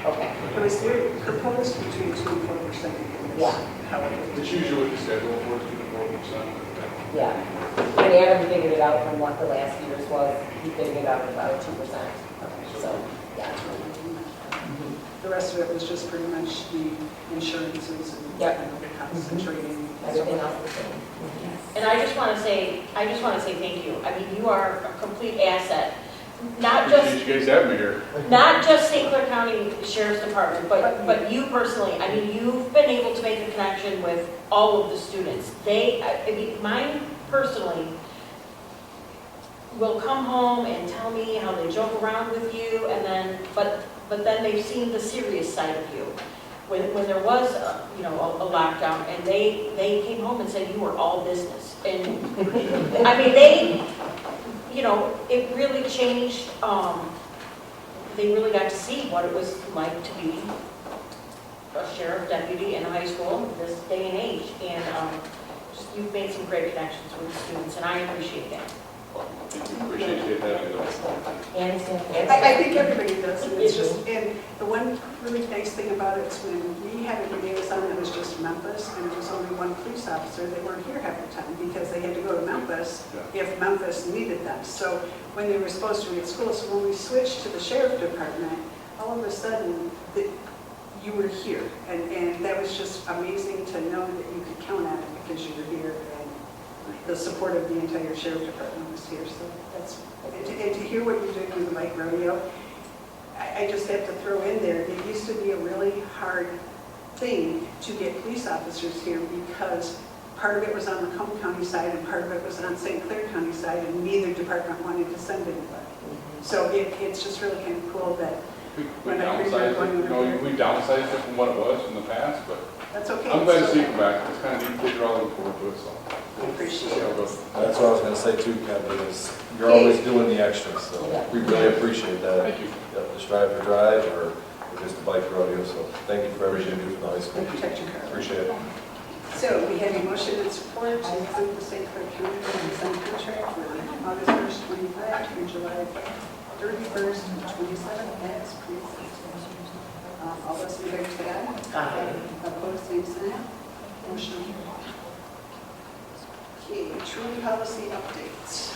Okay. It was proposed between 2 and 4%. Yeah. However, It's usually what the schedule for, 2 to 4%. Yeah. When Adam figured it out from what the last year's was, he figured it out about 2%. So, yeah. the rest of it was just pretty much the insurances and Yep. the concentrating. Everything else the same. And I just want to say thank you. I mean, you are a complete asset. Not just You guys have me here. Not just St. Clair County Sheriff's Department, but you personally. I mean, you've been able to make a connection with all of the students. Mine personally will come home and tell me how they joke around with you, and then, but then they've seen the serious side of you. when there was, a lockdown, and they came home and said, you were all business. And, I mean, it really changed, they really got to see what it was like to be a sheriff deputy in a high school this day and age. And you've made some great connections with the students, and I appreciate that. Appreciate you having us. And I think everybody does, and it's just, and the one really nice thing about it is when we had a liaison that was just Memphis, and it was only one police officer, they weren't here half the time, because they had to go to Memphis if Memphis needed them. So when they were supposed to be at school, so when we switched to the sheriff department, all of a sudden, you were here, and that was just amazing to know that you could count on it because you were here, and the support of the entire sheriff department was here. So that's, and to hear what you're doing with the bike rodeo, I just have to throw in there, it used to be a really hard thing to get police officers here because part of it was on the Macomb County side and part of it was on St. Clair County side, and neither department wanted to send anybody. So it's just really kind of cool that We downsized it, we downsized it from what it was in the past, but that's okay. I'm glad to see it back. It's kind of neat, kids are all looking forward to it, so. I appreciate See how it it. goes. That's what I was gonna say too, Kevin, is you're always doing the extras, so we really appreciate that. Thank you. The Strive for Drive or just the bike rodeo, so thank you for everything you do for the high school. Protect your car. Appreciate it. So we have a motion and support to approve the St. Clair County consent contract for August 1st, 25 through July 31st, 27 as presented. All those in favor say aye. Aye. Opposed, same sign. Motion carried. Okay, truly policy updates.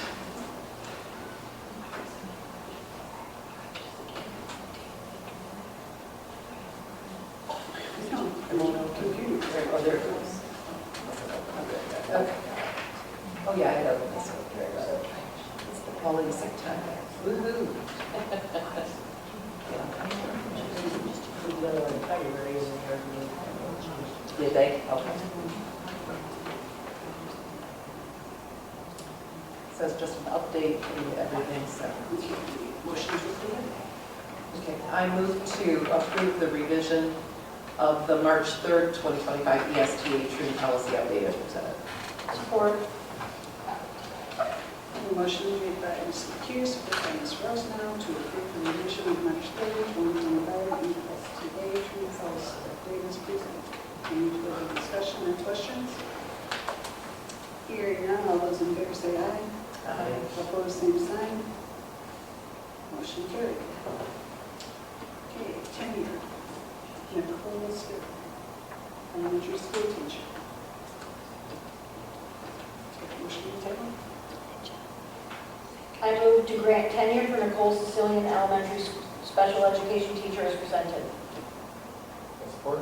No, computer. Oh, there it goes. Okay. Oh, yeah, I had other ones. It's the polling sector. Woo-hoo. Did they? Okay. So it's just an update and everything, so. Motion to approve. Okay, I move to approve the revision of the March 3rd, 2025 ESTA tree policy update as presented. Support. Motion made by Ms. McHugh, supported by Ms. Rosenau, to approve the revision of March 3rd, 2025 ESTA tree policy update as presented. Any further discussion or questions? Hearing none, all those in favor say aye. Aye. Opposed, same sign. Motion carried. Okay, tenure. Nicole Skip, elementary school teacher. Take a motion to the table. I move to grant tenure for Nicole Sicilian, elementary special education teacher as presented. Support?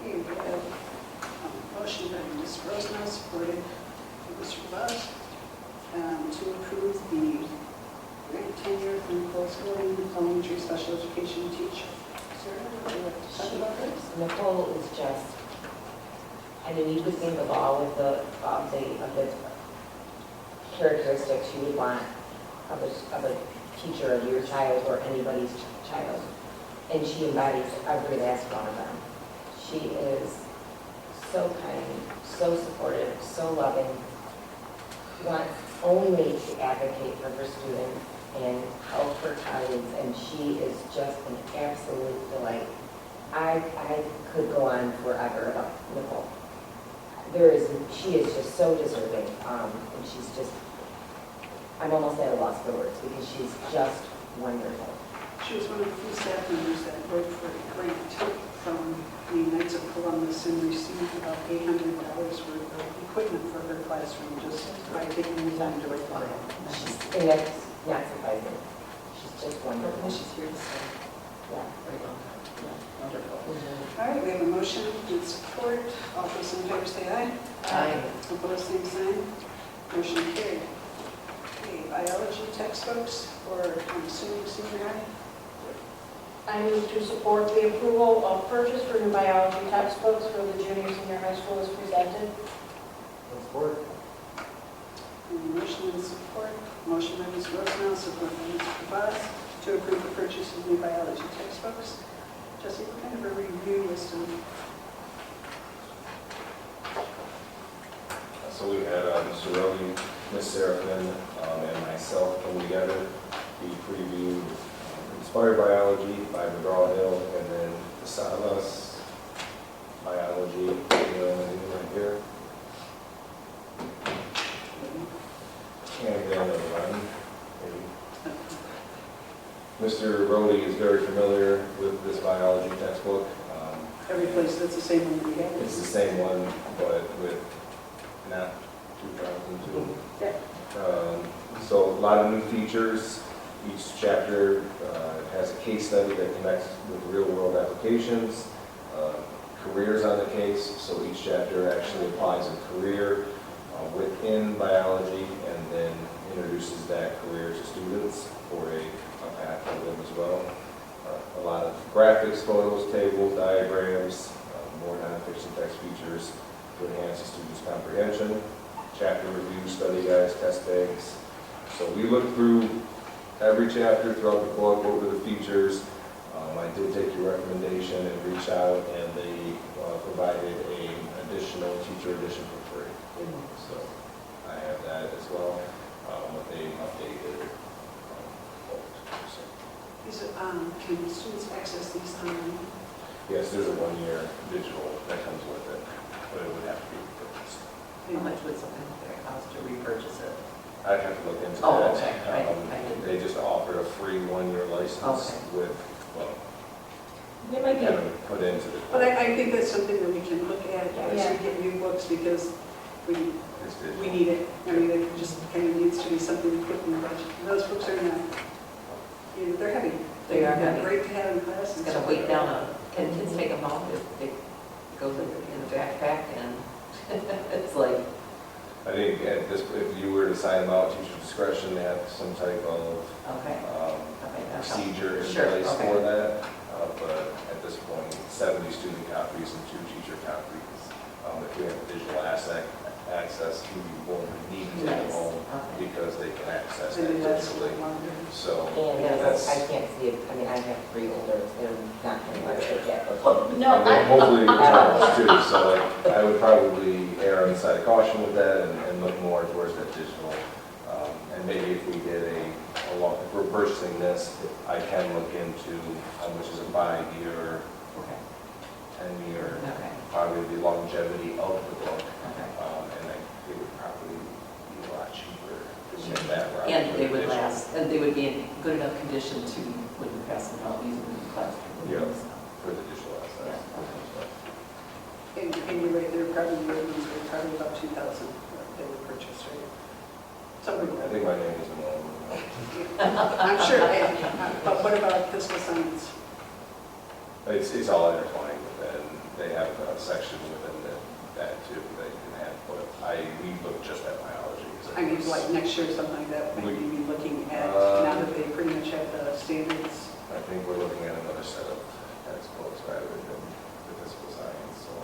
Okay, we have a motion by Ms. Rosenau, supported by Mr. Buzz, to approve the grant tenure for Nicole Sicilian, elementary special education teacher. Sarah, would you like to talk about this? Nicole is just, I mean, you could think of all of the characteristics you would want of a teacher of your child or anybody's child. And she embodies every last one of them. She is so kind, so supportive, so loving, wants only to advocate for her students and help her colleagues, and she is just an absolute delight. I could go on forever about Nicole. She is just so deserving, and she's just, I'm almost at a loss for words because she's just wonderful. She was one of the few staff members that worked for a grant from the Knights of Columbus and received about $800 worth of equipment for her classroom just by taking the time to write for it. And that's not surprising. She's just wonderful. She's here to stay. Yeah. Very well. Wonderful. All right, we have a motion and support. All those in favor say aye. Aye. Opposed, same sign. Motion carried. Okay, biology textbooks for, I'm assuming, senior high. I move to support the approval of purchase for new biology textbooks for the junior senior high school as presented. Support? Motion and support. Motion by Ms. Rosenau, support by Mr. Buzz, to approve the purchase of new biology textbooks. Jesse, what kind of a review was done? So we had Mr. Rowley, Ms. Serafin, and myself come together. We previewed Inspired Biology by McGraw-Hill, and then the Salas Biology, right here. And then run. Mr. Rowley is very familiar with this biology textbook. Every place, that's the same one we have. It's the same one, but with not 2002. Yeah. So a lot of new features. Each chapter has a case study that connects with real-world applications, careers on the case. So each chapter actually applies a career within biology and then introduces that career to students for a path for them as well. A lot of graphics, photos, tables, diagrams, more nonfiction text features to enhance the students' comprehension, chapter review, study guides, test banks. So we looked through every chapter throughout the book, what were the features. I did take your recommendation and reach out, and they provided an additional teacher edition for free. So I have that as well, what they updated. Is it, can students access these online? Yes, there's a 1-year digital that comes with it, but it would have to be purchased. How much would something like that cost to repurchase it? I'd have to look into Oh, that. okay. I didn't. They just offered a free 1-year license Okay. with, well, They might be, kind of put into the. But I think that's something that we can look at as Yeah. we get new books, because we It's digital. we need it. I mean, it just kind of needs to be something we put in the budget. Those books are not, you know, they're heavy. They are They're heavy. great to have in class. It's gonna weight down on, can kids take them home? It goes in the backpack and it's like, I think at this, if you were to sign them out, teacher discretion, they have some type of okay. Okay, that's all. procedure in Sure, place okay. for that. But at this point, 70 student copies and 2 teacher copies. If we have digital access, we won't need to take them Nice. home Okay. because they can access And it it lasts a digitally. little longer. So and that's. I can't see it, I mean, I have 3 older, they're not going to let it get. No, And then hopefully returns too, so I would probably err on the side of caution with that and look more towards that digital. And maybe if we did if we're purchasing this, I can look into how much is a 5-year, Okay. 10-year, Okay. probably the longevity of the book. Okay. And it would probably be a lot cheaper to get that route. And they with would digital. last, and they would be in good enough condition to, when you pass them out, use them in class. Yeah. For the digital Yeah, access. And you're right, they're probably, they're probably about 2,000 they were purchased, right? Something I like think my name is in one. that. I'm sure, but what about fiscal science? It's all intertwined with that, and they have a section within that too, that you can have, but we look just at biology. 'Cause I mean, it's- like next year, something like that, might we be looking at, now that they pretty much have the standards? I think we're looking at another set of textbooks rather than the physical science, so.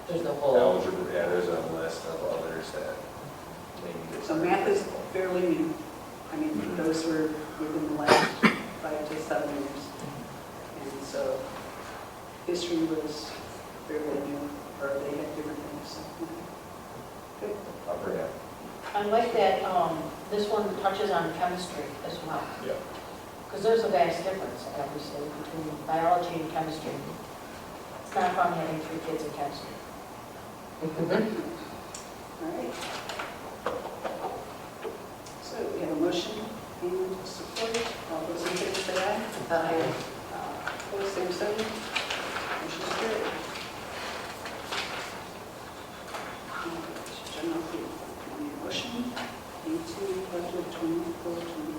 There's a whole, Algebra, yeah, there's a list of others that maybe. So math is fairly new. I mean, those were within the last 5 to 7 years. And so history was fairly new, or they had different things. So, good. I'll bring it. I like that, this one touches on chemistry as well. Yeah. Because there's a vast difference, obviously, between biology and chemistry. It's not fun having 3 kids in chemistry. All right. So we have a motion and support. All those in favor say aye. Opposed, same sign. Motion is carried. General fund. Need a motion. A2 budget 24-25.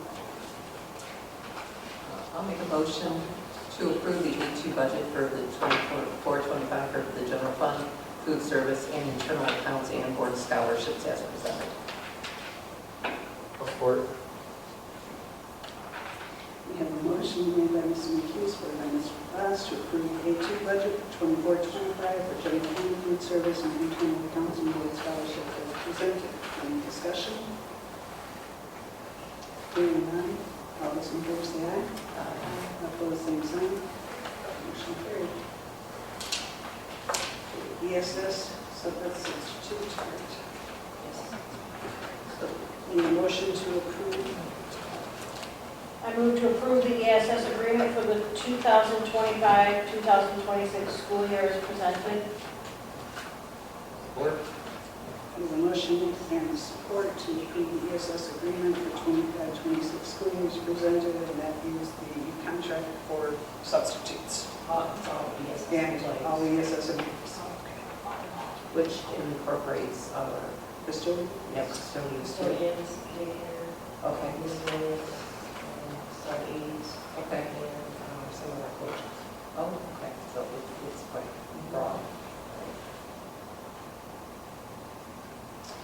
I'll make a motion to approve the A2 budget for the 24-25 for the general fund, food service, and internal accounts and board scholarships as presented. Support. We have a motion made by Mr. McHugh, supported by Mr. Ross, to approve the A2 budget 24-25 for general fund, food service, and internal accounts and board scholarships as presented. Any discussion? Hearing none. All those in favor say aye. Opposed, same sign. Motion carried. ESS, substitute chart. So, need a motion to approve. I move to approve the ESS agreement for the 2025-2026 school year as presented. Support? We have a motion and support to approve the ESS agreement for 25-26 school years presented, and that is the contract for substitutes. And all ESS agreements. Which incorporates our, Custodian? yeah, custodians. Custodians, daycare, Okay, miscellaneous, aides, okay. and some of our coaches. Oh, okay, so it's quite broad.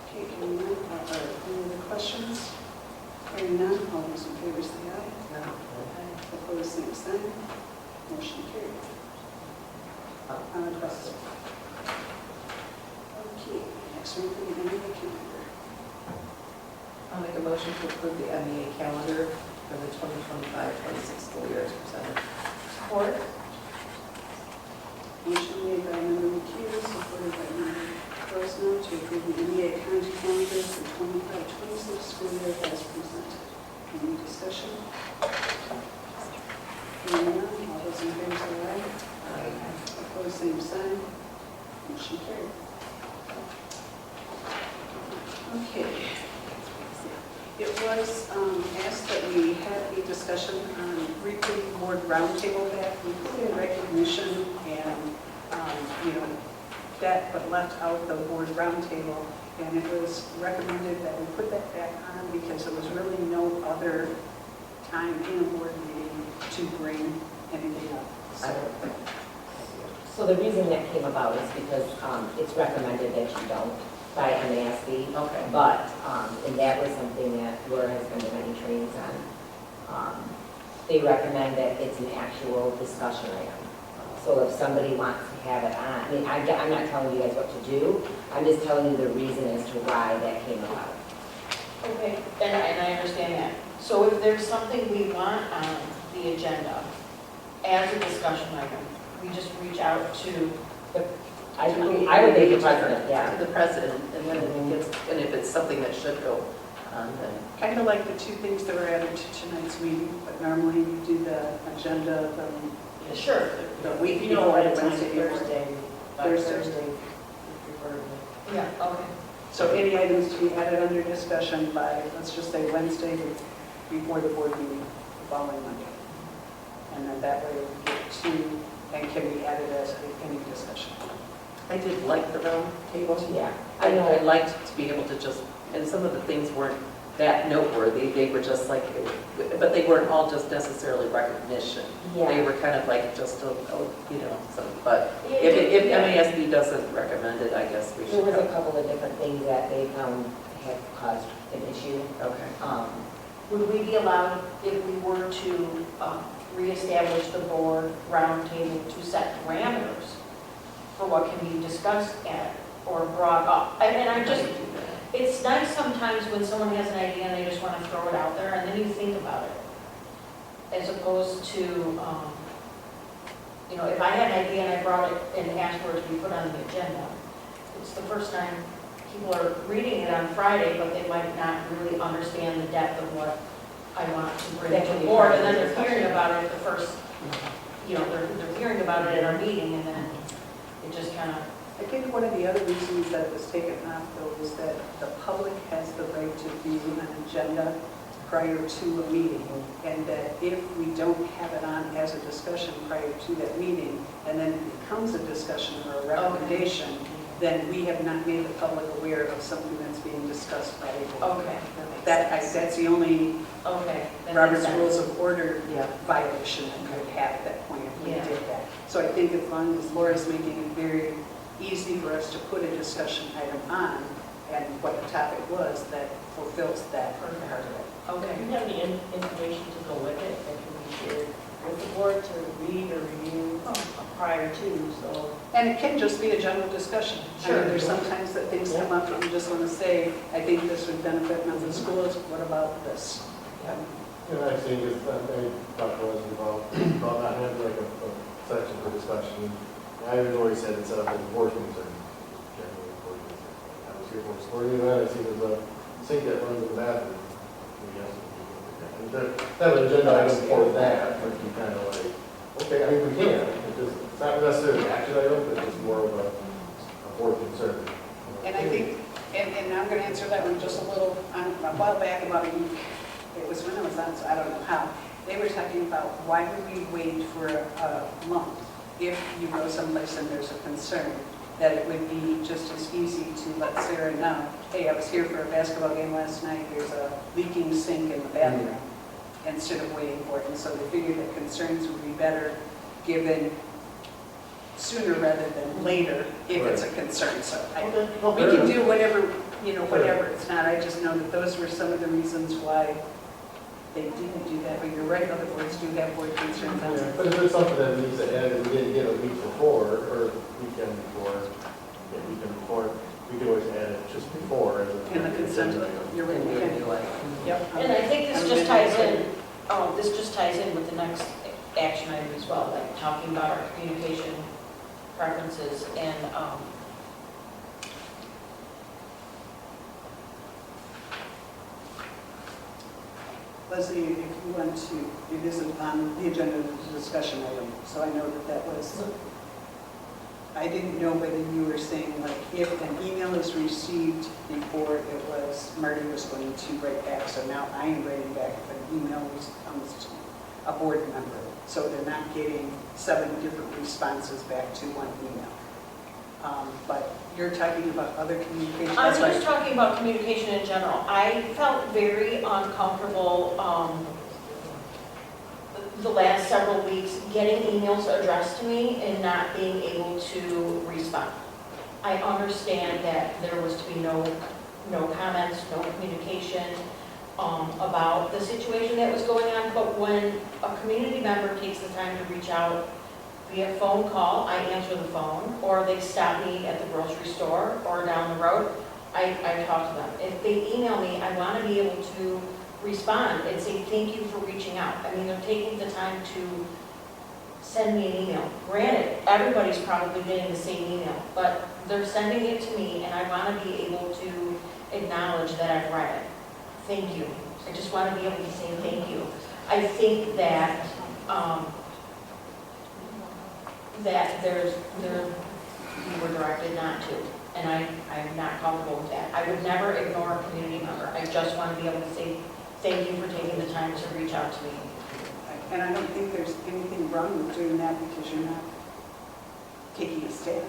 Okay, any other questions? Hearing none, all those in favor say aye. No. Opposed, same sign. Motion carried. Question. Okay, next one, the MEA calendar. I'll make a motion to approve the MEA calendar for the 2025-26 school year as presented. Support. Motion made by Member McHugh, supported by Member Rosno to approve the MEA calendar for 25-26 school year as presented. Any discussion? Hearing none, all those in favor say aye. Opposed, same sign. Motion carried. Okay. It was asked that we have a discussion on weekly board roundtable that we put in recognition and, that, but left out the board roundtable. And it was recommended that we put that back on because there was really no other time in a board meeting to bring anything up. So the reason that came about is because it's recommended that you don't by MASB. Okay. But, and that was something that Laura has been to many trainings on. They recommend that it's an actual discussion item. So if somebody wants to have it on, I mean, I'm not telling you guys what to do, I'm just telling you the reason as to why that came about. Okay, and I understand that. So if there's something we want on the agenda as a discussion item, we just reach out to, I would make the president, yeah. To the president, and then it gets, and if it's something that should go on, then. Kind of like the two things that were added to tonight's meeting, but normally you do the agenda, sure. the week You know, before, what Wednesday, Thursday, Thursday. preferably. Yeah, okay. So any items to be added under discussion by, let's just say Wednesday before the board meeting, the following Monday. And then that way we get to, and can be added as any discussion. I did like the round table. Yeah, I liked to be able to just, and some of the things weren't that noteworthy, they were just like, but they weren't all just necessarily recognition. They Yeah. were kind of like just a, but if MASB doesn't recommend it, I guess we There should. was a go. couple of different things that they found had caused an issue. Okay. Would we be allowed, if we were to reestablish the board roundtable, to set parameters for what can be discussed at or brought up? And I just, it's nice sometimes when someone has an idea and they just want to throw it out there and then you think about it. As opposed to, if I had an idea and I brought it and asked for it to be put on the agenda, it's the first time people are reading it on Friday, but they might not really understand the depth of what I want to bring to the board. And then they're hearing about it the first, they're hearing about it at our meeting and then it just kind of. I think one of the other reasons that it was taken off, though, is that the public has the right to view an agenda prior to a meeting, and that if we don't have it on as a discussion prior to that meeting, and then it becomes a discussion or a recommendation, then we have not made the public aware of something that's being discussed by the board. Okay. That's the only Okay. that Robert's makes sense. Rules of Order Yeah. violation that we would have at that point if we Yeah. did that. So I think as long as Laura's making it very easy for us to put a discussion item on, and what the topic was, that fulfills that part of it. Okay. Do you have any information to go with it that can be shared with the board to read or review prior to, so? And it can just be a general discussion. I mean, Sure. there's sometimes that things come up and you just want to say, I think this would benefit Memphis schools, what about this? And I've seen just, I talked to us about not having like a section for discussion. I've always said it's set up as a board concern. Generally, a board concern. I was here for a sporting event, I see there's a sink that runs in the bathroom. We asked them to look at that. And to have an agenda item for that, would be kind of like, okay, I mean, we can. It's not necessarily an action item, but it's more of a board concern. And I think, and I'm going to answer that one just a little, a while back, about a week, it was when I was on, so I don't know how, they were talking about why would we wait for a month if you go someplace and there's a concern, that it would be just as easy to let Sarah know, hey, I was here for a basketball game last night, there's a leaking sink in the bathroom, instead of waiting for it. And so they figured that concerns would be better given sooner rather than later if it's a concern. So we can do whatever, whatever it's not. I just know that those were some of the reasons why they didn't do that. But you're right, other boards do have board concerns on Yeah, it. but if there's something that needs to add, we didn't get a week before, or weekend before, we can always add it just before. In the consent, you're right, we can do it. Yep. And I think this just ties in with the next action item as well, like talking about our communication preferences and, Leslie, if you want to, it isn't on the agenda, it's a discussion item, so I know that was, I didn't know whether you were saying, like, if an email is received before it was, Marty was going to write back, so now I am writing back if an email comes to a board member, so they're not getting 7 different responses back to one email. But you're talking about other communication. I'm just talking about communication in general. I felt very uncomfortable the last several weeks getting emails addressed to me and not being able to respond. I understand that there was to be no comments, no communication about the situation that was going on, but when a community member takes the time to reach out via phone call, I answer the phone, or they stop me at the grocery store or down the road, I talk to them. If they email me, I want to be able to respond and say thank you for reaching out. I mean, they're taking the time to send me an email. Granted, everybody's probably getting the same email, but they're sending it to me and I want to be able to acknowledge that I've read it. Thank you. I just want to be able to say thank you. I think that we were directed not to, and I'm not comfortable with that. I would never ignore a community member. I just want to be able to say thank you for taking the time to reach out to me. And I don't think there's anything wrong with doing that because you're not taking a stand,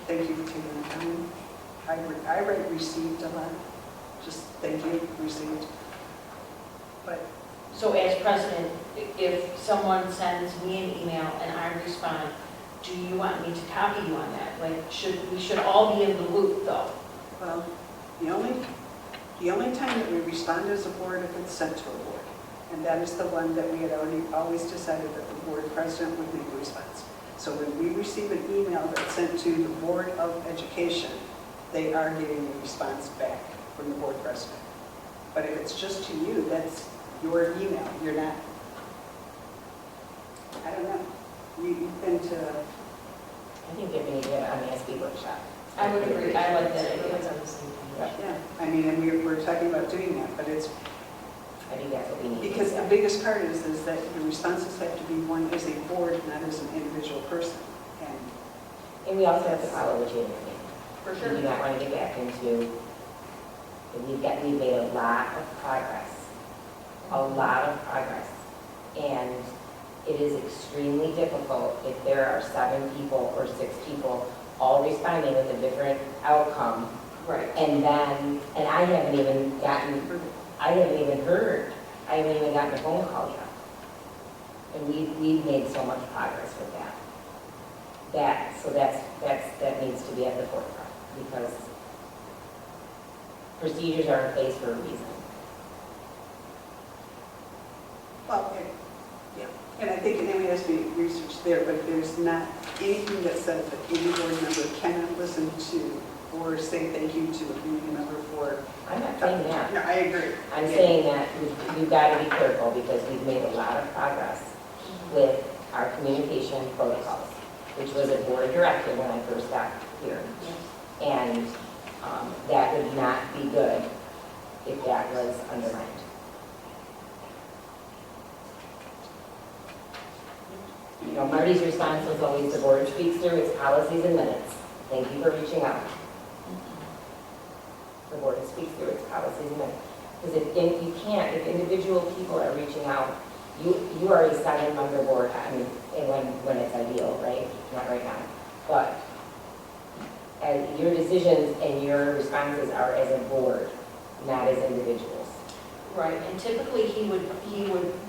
Thank you for taking the time. I write received a lot, just thank you, received. But So as president, if someone sends me an email and I respond, do you want me to copy you on that? Like, we should all be in the loop though. well, the only time that we respond as a board if it's sent to a board. And that is the one that we had always decided that the board president would make a response. So when we receive an email that's sent to the Board of Education, they are getting a response back from the board president. But if it's just to you, that's your email. You're not, I don't know. You've been to, I think they're going to get an MASB workshop. I would agree. I like that idea. Everyone's on the same page. yeah, I mean, and we're talking about doing that, but it's, I think that's what we need. because the biggest part is that the responses have to be one as a board, not as an individual person. And we also have to follow the chain of command. For We do not want to get back into, we've made a lot of progress. And it is extremely difficult if there are 7 people or 6 people all responding with a different outcome. Right. And I haven't even heard, I haven't even gotten a phone call yet. And we've made so much progress with that. That needs to be at the forefront because procedures are in place for a reason. Well, yeah, and I think there has to be research there, but there's not anything that says that any board member cannot listen to or say thank you to a community member for. I'm not saying that. No, I agree. I'm saying that we've got to be careful because we've made a lot of progress with our communication protocols, which was a board directive when I first got here. And that would not be good if that was undermined. You know, Marty's response was always, the board speaks through its policies and minutes. Thank you for reaching out. The board speaks through its policies and minutes. Because if you can't, if individual people are reaching out, you are a 7-member board, I mean, when it's ideal, right? Not right now. But as your decisions and your responses are as a board, not as individuals. Right, and typically he would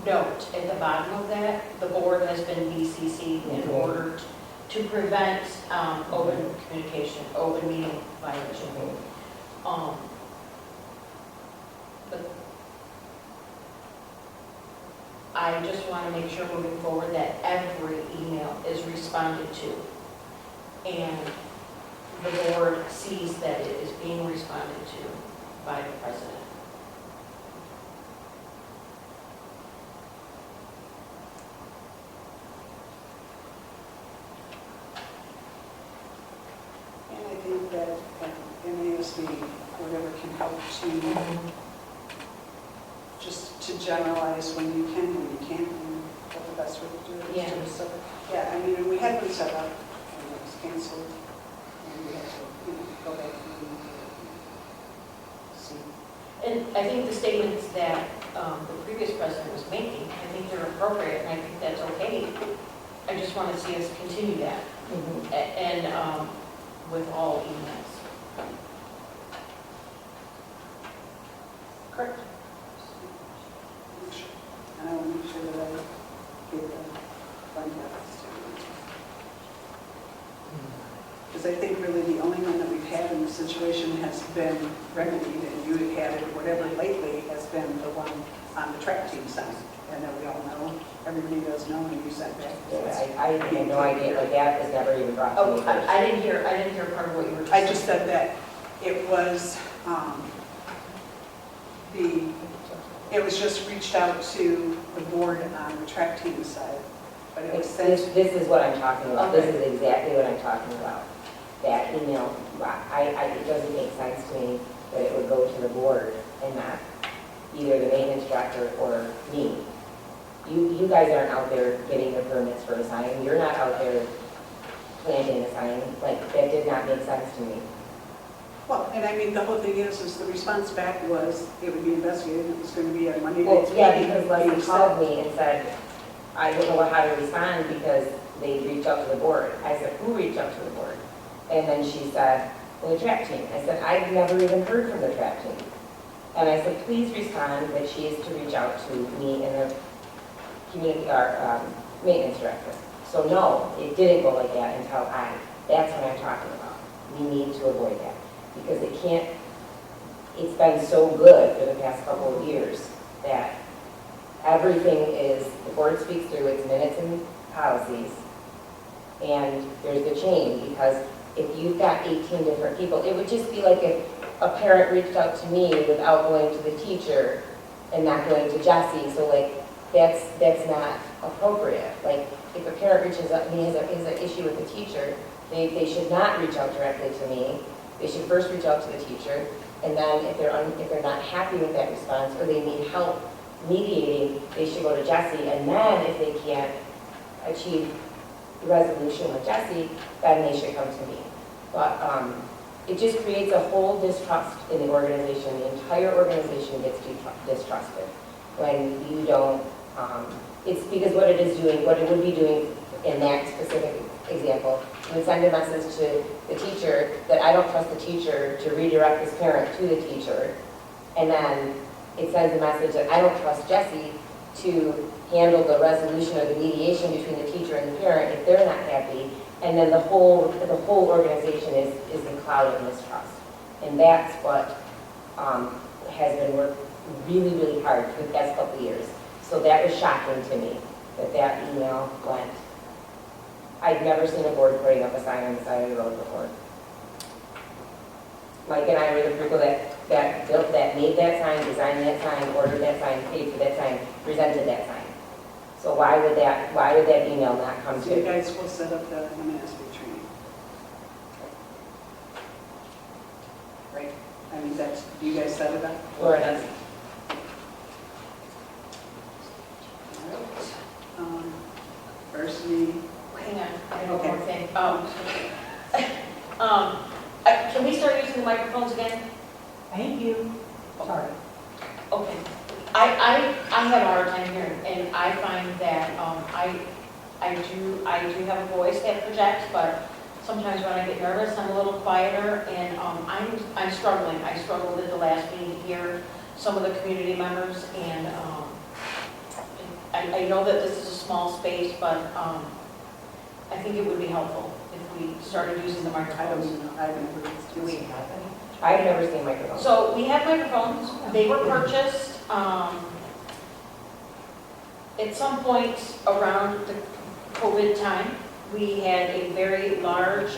note at the bottom of that, the board has been BCC'd in order to prevent open communication, open meeting violation. But I just want to make sure moving forward that every email is responded to, and the board sees that it is being responded to by the president. And I think that MASB, whatever can help to just to generalize when you can, and what the best way to do it is. Yeah. So, yeah, I mean, and we had one set up, and it was canceled, and we had to, go back and see. And I think the statements that the previous president was making, I think they're appropriate, and I think that's okay. I just want to see us continue that, and with all emails. Correct. And I want to make sure that I give the fund balance to because I think really the only one that we've had in the situation has been remedied, and you had it, whatever lately, has been the one on the track team side. And that we all know, everybody does know, and you said that. I had no idea, like that was never even brought to me. I didn't hear part of what you were I just said that it was, it was just reached out to the board on the track team side, but it was sent. This is what I'm talking about. This is exactly what I'm talking about. That email, it doesn't make sense to me that it would go to the board and not either the maintenance director or me. You guys aren't out there getting the permits for a sign. You're not out there planting a sign. Like, that did not make sense to me. Well, and I mean, the whole thing is the response back was it would be investigated, it was going to be a Monday Well, night's yeah, meeting. because Leslie called me and said, I don't know how to respond because they reached out to the board. I said, who reached out to the board? And then she said, well, the track team. I said, I've never even heard from the track team. And I said, please respond that she is to reach out to me and the community, our maintenance director. So no, it didn't go like that until that's what I'm talking about. We need to avoid that because it's been so good for the past couple of years that everything is, the board speaks through its minutes and policies, and there's the chain, because if you've got 18 different people, it would just be like if a parent reached out to me without going to the teacher and not going to Jessie, so like, that's not appropriate. Like, if a parent reaches out to me, has an issue with the teacher, they should not reach out directly to me. They should first reach out to the teacher, and then if they're not happy with that response or they need help mediating, they should go to Jessie, and then if they can't achieve the resolution with Jessie, then they should come to me. But it just creates a whole distrust in the organization. The entire organization gets distrusted when you don't, it's because what it is doing, what it would be doing in that specific example, it would send a message to the teacher that I don't trust the teacher to redirect this parent to the teacher, and then it sends a message that I don't trust Jessie to handle the resolution or the mediation between the teacher and the parent if they're not happy, and then the whole organization is in cloud of mistrust. And that's what has been worked really, really hard for the past couple of years. So that was shocking to me, that email went. I'd never seen a board putting up a sign on the side of the road before. Mike and I were the people that built that, made that sign, designed that sign, ordered that sign, paid for that sign, presented that sign. So why would that email not come So you to? guys will set up the MASB training. Right? I mean, do you guys set it up? Laura does. All right. Varsity, Hang on, I have one Okay. more thing. Can we start using the microphones again? Thank you. Sorry. Okay. I have a hard time hearing, and I find that I do have a voice that projects, but sometimes when I get nervous, I'm a little quieter, and I'm struggling. I struggled at the last meeting to hear some of the community members, and I know that this is a small space, but I think it would be helpful if we started using the I don't microphones. even know, I've never used Do we it. have any? I've never seen microphones. So we have microphones. They were purchased at some point around the COVID time. We had a very large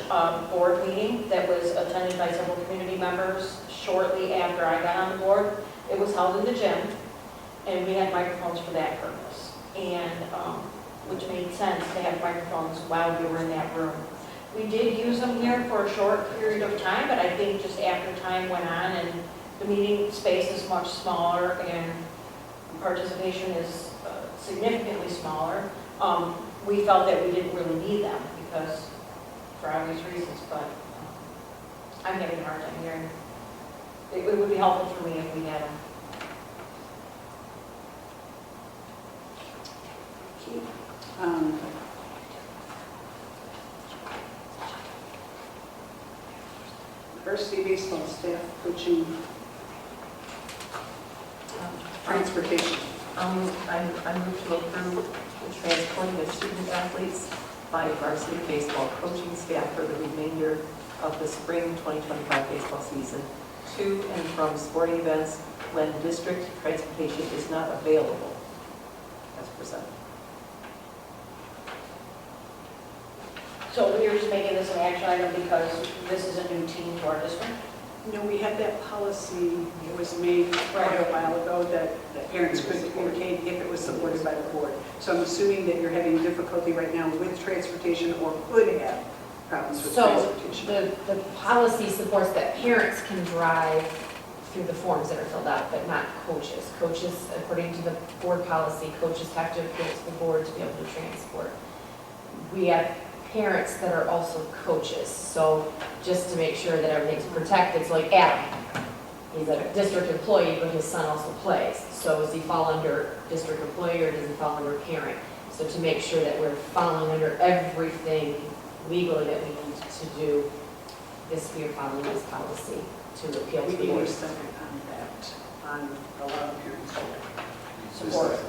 board meeting that was attended by several community members shortly after I got on the board. It was held in the gym, and we had microphones for that purpose. And which made sense to have microphones while we were in that room. We did use them here for a short period of time, but I think just after time went on and the meeting space is much smaller and participation is significantly smaller, we felt that we didn't really need them because, for obvious reasons, but I'm having a hard time hearing. It would be helpful for me if we had them. Okay. Varsity baseball staff coaching, transportation. I move to approve the transporting of student athletes by varsity baseball coaching staff for the remainder of the spring 2025 baseball season to and from sporting events when district transportation is not available, as presented. So we're just making this an action item because this is a new team to our district? No, we had that policy, it was made quite a while ago that parents could communicate if it was supported by the board. So I'm assuming that you're having difficulty right now with transportation or could have problems with So transportation. the policy supports that parents can drive through the forms that are filled out, but not coaches. Coaches, according to the board policy, coaches have to appeal to the board to be able to transport. We have parents that are also coaches, so just to make sure that everything's protected, so like Adam, he's a district employee, but his son also plays. So does he fall under district employee or does he fall under parent? So to make sure that we're following under everything legally that we need to do, we are following this policy to appeal We to the need a board. second on that, on a lot of parents. Support.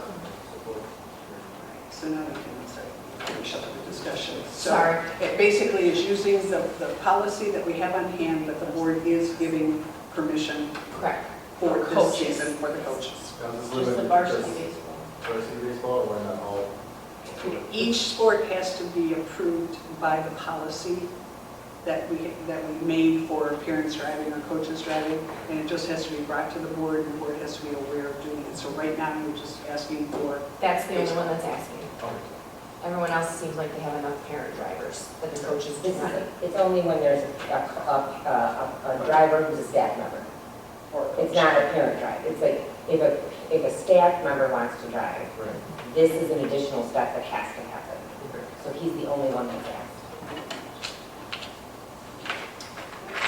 So now we can start finish up the discussion. So Sorry. it basically is using the policy that we have on hand, but the board is giving permission Correct. for this Coaches. season for the coaches. Now, this Just limit the varsity just baseball. varsity baseball, or why not all? Each sport has to be approved by the policy that we made for parents driving or coaches driving, and it just has to be brought to the board, and the board has to be aware of doing it. So right now, we're just asking for, That's the only one that's asking. Okay. Everyone else seems like they have enough parent drivers that the coaches do not. It's only when there's a driver who's a staff member. It's not a parent drive. It's like, if a staff member wants to drive, Right. this is an additional step that has to happen. So he's the only one that's asked.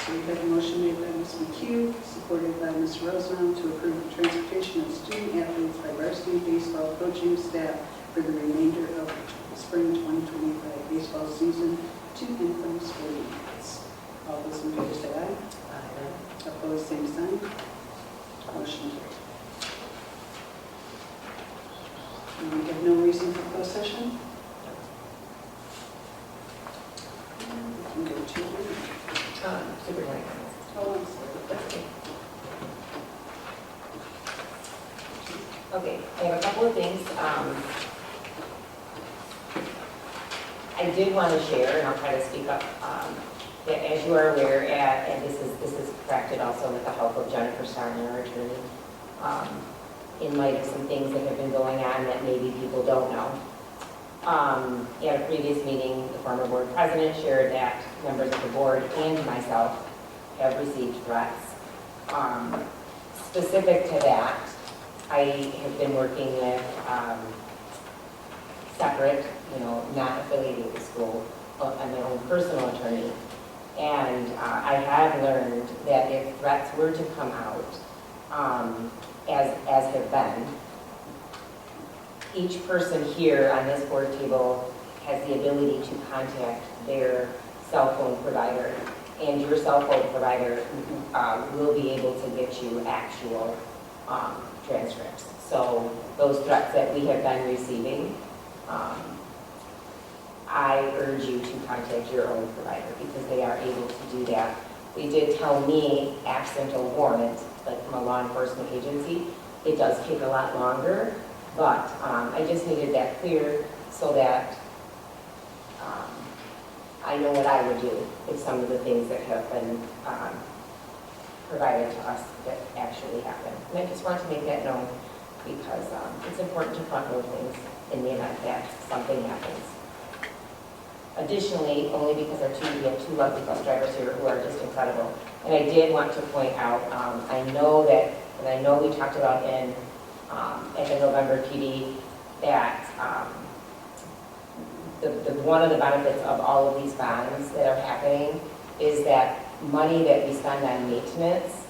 so we have a motion made by Ms. McHugh, supported by Ms. Rosenbaum, to approve the transportation of student athletes by varsity baseball coaching staff for the remainder of the spring 2025 baseball season to and from sporting events. All those in favor say aye. Aye. Opposed, same sign. Motion carried. And we have no reason for closed session. We can go to, Superintendent. oh, I'm sorry. Okay, I have a couple of things. I did want to share, and I'll try to speak up, that as you are aware, and this is corrected also with the help of Jennifer Starner, our attorney, in light of some things that have been going on that maybe people don't know. At a previous meeting, the former board president shared that members of the board and myself have received threats. Specific to that, I have been working with separate, not affiliated with the school, I'm my own personal attorney. And I have learned that if threats were to come out, as have been, each person here on this board table has the ability to contact their cell phone provider, and your cell phone provider will be able to get you actual transcripts. So those threats that we have been receiving, I urge you to contact your own provider because they are able to do that. They did tell me, absent a warrant, like from a law enforcement agency, it does take a lot longer, but I just needed that clear so that I know what I would do if some of the things that have been provided to us that actually happen. And I just want to make that known because it's important to front load things in the event that something happens. Additionally, only because we have two lovely bus drivers here who are just incredible. And I did want to point out, I know we talked about at the November PD that one of the benefits of all of these bonds that are happening is that money that we spend on maintenance,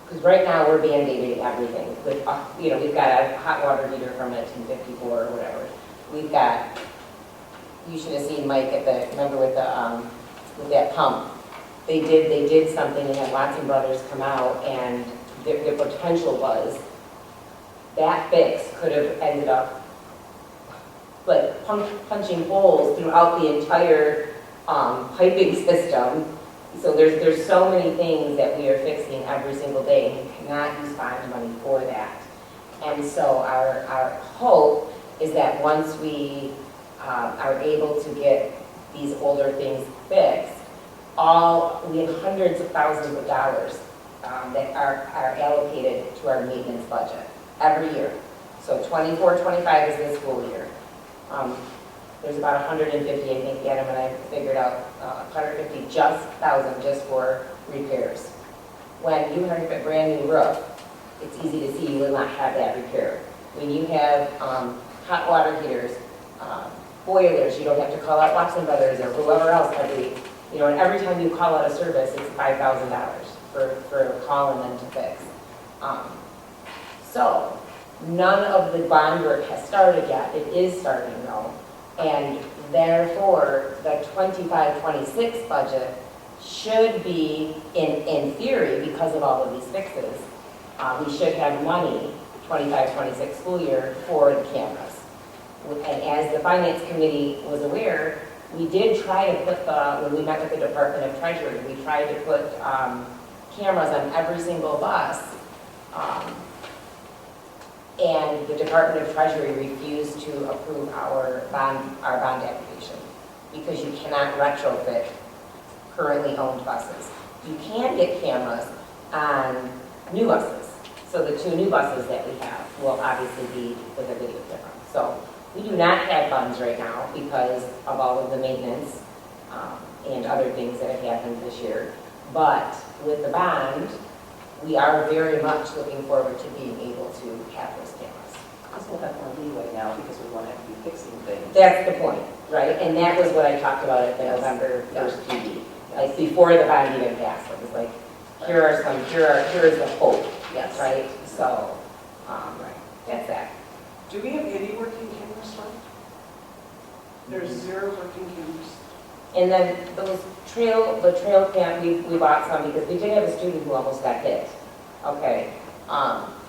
because right now we're band-aiding everything. With, we've got a hot water heater from 1954 or whatever. We've got, you should have seen Mike remember with that pump. They did something and had Watson Brothers come out, and their potential was that fix could have ended up like punching holes throughout the entire piping system. So there's so many things that we are fixing every single day, and you cannot use bond money for that. And so our hope is that once we are able to get these older things fixed, we have hundreds of thousands of dollars that are allocated to our maintenance budget every year. So 24-25 is this school year. There's about 150, I think, Adam and I figured out, 150 thousand just for repairs. When you have a brand new roof, it's easy to see you will not have that repair. When you have hot water heaters, boilers, you don't have to call out Watson Brothers or whoever else and every time you call out a service, it's $5,000 for a call and then to fix. So none of the bond work has started yet. It is starting though. And therefore, the 25-26 budget should be, in theory, because of all of these fixes, we should have money, 25-26 school year, for the cameras. And as the Finance Committee was aware, we did try to put when we met with the Department of Treasury, we tried to put cameras on every single bus. And the Department of Treasury refused to approve our bond application because you cannot retrofit currently owned buses. You can get cameras on new buses. So the two new buses that we have will obviously be with a video camera. So we do not have funds right now because of all of the maintenance and other things that have happened this year. But with the bond, we are very much looking forward to being able to have those cameras. Because we'll have more leeway now because we won't have to be fixing things. That's the point, right? And that was what I talked about at the November 1st PD. Like before the bond even passed, it was like, here is the hope. Yes. Right? So, that's that. Do we have any working cameras left? There's 0 working cameras. And then the trail cam, we bought some because we did have a student who almost got hit. Okay.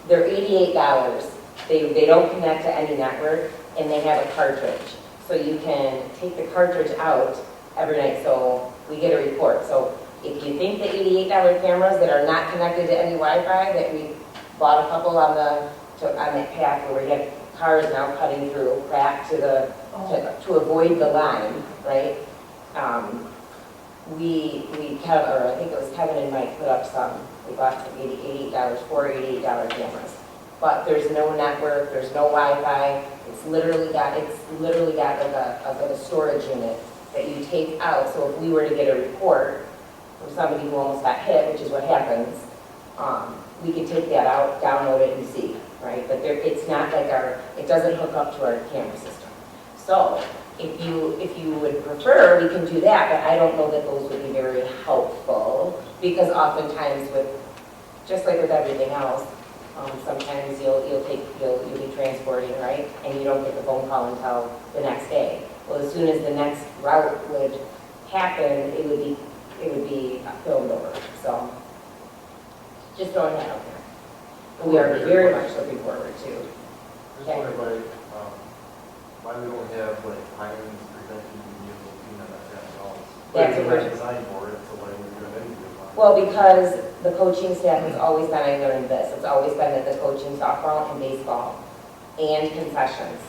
They're $88. They don't connect to any network, and they have a cartridge. So you can take the cartridge out every night, so we get a report. So if you think the $88 cameras that are not connected to any Wi-Fi, that we bought a couple on that path where we had cars now cutting through crack to avoid the line, right? I think it was Kevin and Mike put up some, we bought some $88, 4 $88 cameras. but there's no network, there's no Wi-Fi. It's literally got like a storage unit that you take out. So if we were to get a report from somebody who almost got hit, which is what happens, we could take that out, download it and see, right? But it's not like it doesn't hook up to our camera system. So if you would prefer, we can do that, but I don't know that those would be very helpful, because oftentimes just like with everything else, sometimes you'll be transporting, right? And you don't get the phone call until the next day. Well, as soon as the next route would happen, it would be filmed over. So just throwing that out there. We are very much looking forward to. Just wondering why we don't have like pilings preventing vehicles being on that path at all. That's a We're good- not designed for it, so why would we do anything? Well, because the coaching staff has always been, I learned this, it's always been that the coaching softball and baseball and concessions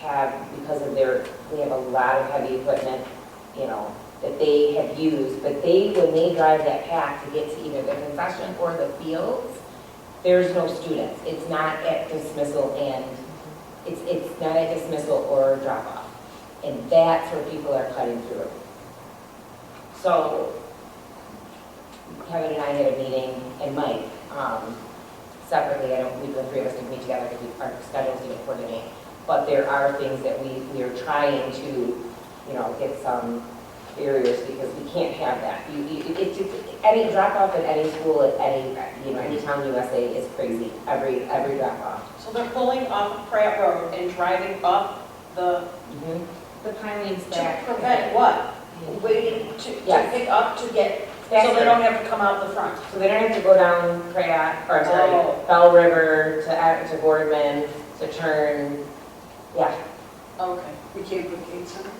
have, because of we have a lot of heavy equipment, that they have used, but when they drive that path to get to either the concession or the fields, there's no students. It's not at dismissal and, it's not at dismissal or drop off. And that's where people are cutting through. So Kevin and I had a meeting, and Mike, separately, the three of us didn't meet together because our schedules didn't coordinate. But there are things that we are trying to, get some barriers, because we can't have that. Any drop off at any school, at any town USA is crazy, every drop off. So they're pulling off of Pratt Road and driving up the, The pilings to back. prevent what? Waiting to Yes. pick up to get, so Faster. they don't have to come out the front. So they don't have to go down Pratt, or sorry, Oh. Bell River to Boardman to turn, yeah. Okay. We can't put gates on it.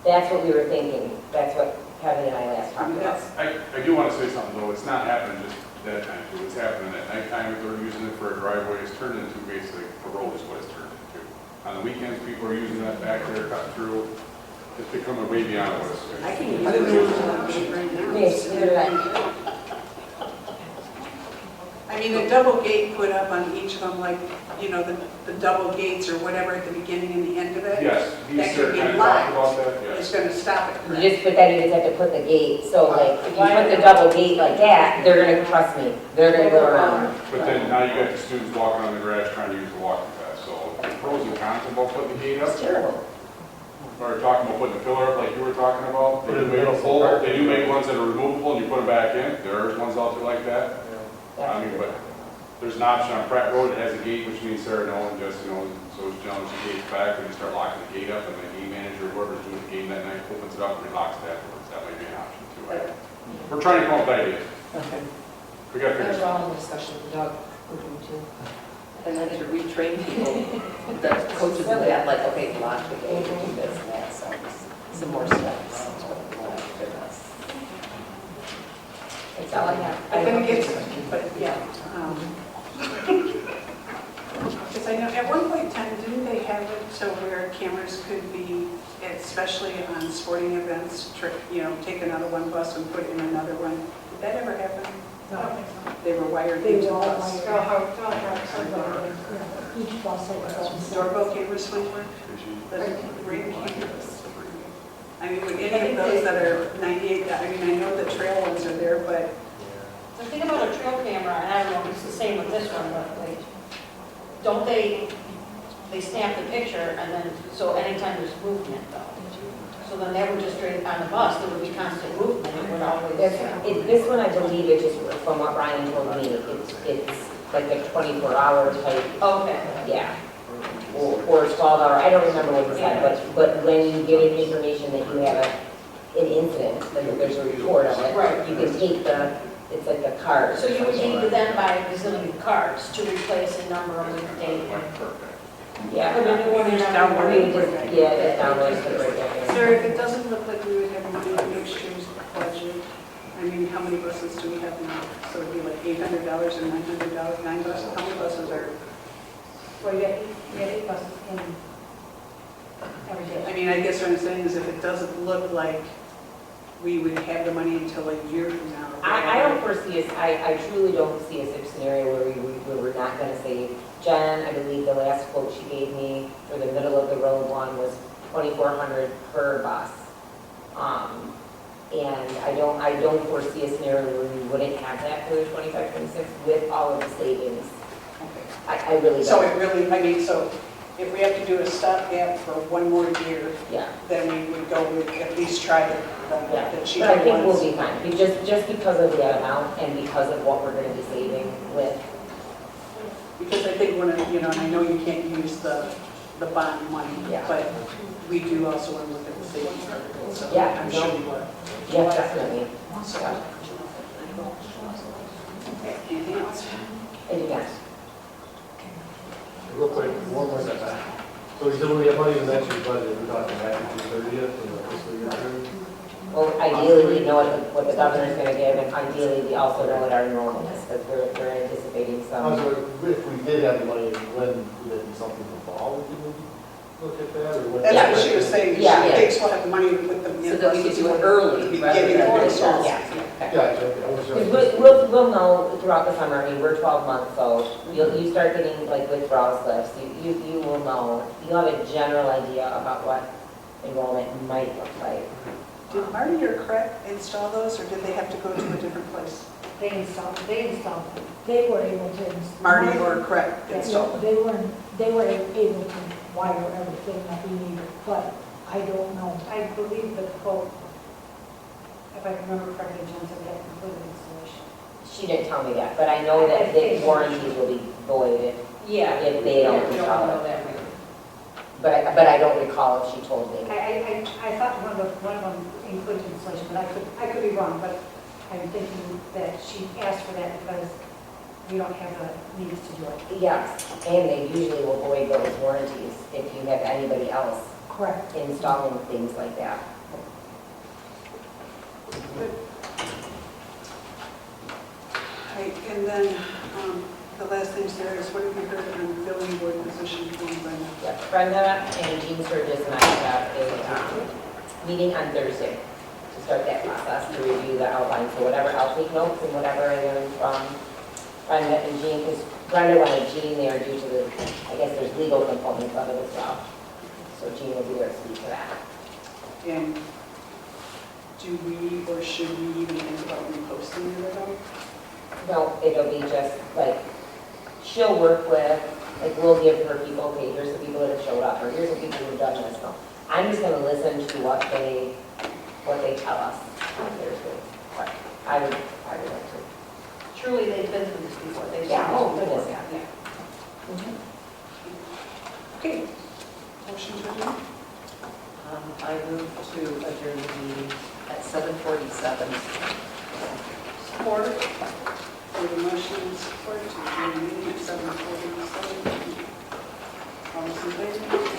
That's what we were thinking. That's what Kevin and I last talked about. I do want to say something though, it's not happening just that time too, it's happening at nighttime if they're using it for a driveway, it's turned into basically a road is what it's turned into. On the weekends, people are using that back there, cut through, it's becoming way beyond what it's. I can use it right now. Yes, neither did I. I mean, the double gate put up on each of them, like, the double gates or whatever at the beginning and the end of it. Yes, That he's could be kind of locked. talked about that, It's yes. going to stop it. You correct? just put that, you just have to put the gate, so like, if you put the double gate like that, they're gonna, trust me, they're gonna go around. But then now you got the students walking on the grass trying to use the walking path, so the pros and cons about putting the gate up. It's terrible. Or talking about putting the pillar up like you were talking about. Put it in the middle. They do make ones that are removable and you put them back in, there's ones out there like that. I mean, but there's an option on Pratt Road, it has a gate, which means Sarah knows, just, so as Jones gates back, when you start locking the gate up, and the game manager, whoever's doing the game that night, opens it up and relocks it afterwards, that might be an option too. We're trying to come up with ideas. Okay. We gotta figure Those it are out. all in discussion with Doug, working too. And then to retrain people, the coaches and that, like, okay, lock the gate, do this and that, so some more steps. That's all I have. I'm going to get to it, but yeah. Because I know at one point in time, didn't they have it so where cameras could be, especially on sporting events, take another one bus and put in another one? Did that ever happen? No. They were wired into the bus. Each bus Doorbell cameras still work? The ring cameras? I mean, would any of those that are 98, I mean, I know the trail ones are there, but The thing about a trail camera, and I don't know if it's the same with this one, but like, don't they snap the picture and then, so anytime there's movement though. So then they would just straight on the bus, there would be constant movement, it would always. This one, I believe, it just, from what Ryan told me, it's like a 24-hour type, Okay. yeah. Or 12-hour, I don't remember what he said, but when you get information that you have an incident, that there's a report of it, Right. you can take it's like the card. So you would need to then buy a gazillion cards to replace a number of the date. Yeah. Put a new one in Just every download week. Yeah, just download it right there. Sir, if it doesn't look like we would have money in next year's budget, I mean, how many buses do we have now? So it'd be like $800 or $900, 9 buses, how many buses are? Well, you get 8 buses in every day. I mean, I guess what I'm saying is if it doesn't look like we would have the money until a year from now. I don't foresee us, I truly don't see a scenario where we're not gonna save. Jen, I believe the last quote she gave me for the middle of the road one was 2,400 per bus. And I don't foresee a scenario where we wouldn't have that for the 25, 26 with all of the savings. I really So don't. it really, I mean, so if we have to do a stopgap for one more year, Yeah. then we would go with, at least try the, Yeah, the but cheaper I think we'll ones. be fine, just because of the amount and because of what we're gonna be saving with. Because I think one of, you know, and I know you can't use the bond money, Yeah. but we do also want to look at the savings article, so Yeah, I'm no. sure you would. Yeah, definitely. So, okay, anything else? And yes, Real quick, one more step back. So you said when we have money in the next year's budget, we're talking after June 30th in the fiscal year period? well, ideally, we know what the governor's gonna give, and ideally, we also know what our enrollment is, because we're anticipating some. So if we did have the money, when would it be something in the fall, would you maybe look at that, or what? That's Yeah. what she was saying, she Yeah, yeah. thinks we'll have the money to put them in. So that we could do it early rather Beginning than of later. fall. Yeah. Gotcha, okay, I was Because just. we'll know throughout the summer, I mean, we're 12 months, so you start getting like withdrawal slips, you will know, you'll have a general idea about what enrollment might look like. Did Marty or Craig install those, or did they have to go to a different place? They installed, they were able to. Marty or Craig installed them? They were able to wire everything that we needed, but I don't know. I believe the quote, if I can remember correctly, Jen said that included installation. She didn't tell me that, but I know that the warranties will be void if they don't install it. that way. But I don't recall if she told me. I thought one of them included installation, but I could be wrong, but I'm thinking that she asked for that because we don't have the means to do it. Yes, and they usually will void those warranties if you have anybody else Correct. installing things like that. Right, and then the last thing, Sarah, is what have you heard on the building board position from Brenda? Yep, Brenda and Jean Sturgis and I have a meeting on Thursday to start that process, to review the outline. So whatever, I'll take notes and whatever I learned from Brenda and Jean, because Brenda wanted Jean there due to the, I guess there's legal components of it as well. So Jean will be there to speak to that. And do we, or should we even think about reposting it at all? No, it'll be just like, she'll work with, like we'll give her people, okay, here's the people that have showed up, or here's the people who've done this. No, I'm just gonna listen to what they tell us on Thursday. But I would like to. Truly, they've been through this before. They've seen Yeah, oh, this before. goodness, yeah. Okay. Motion to adjourn? I move to adjourn the meeting at 7:47. Support. For the motion and support to adjourn the meeting at 7:47. All those in favor?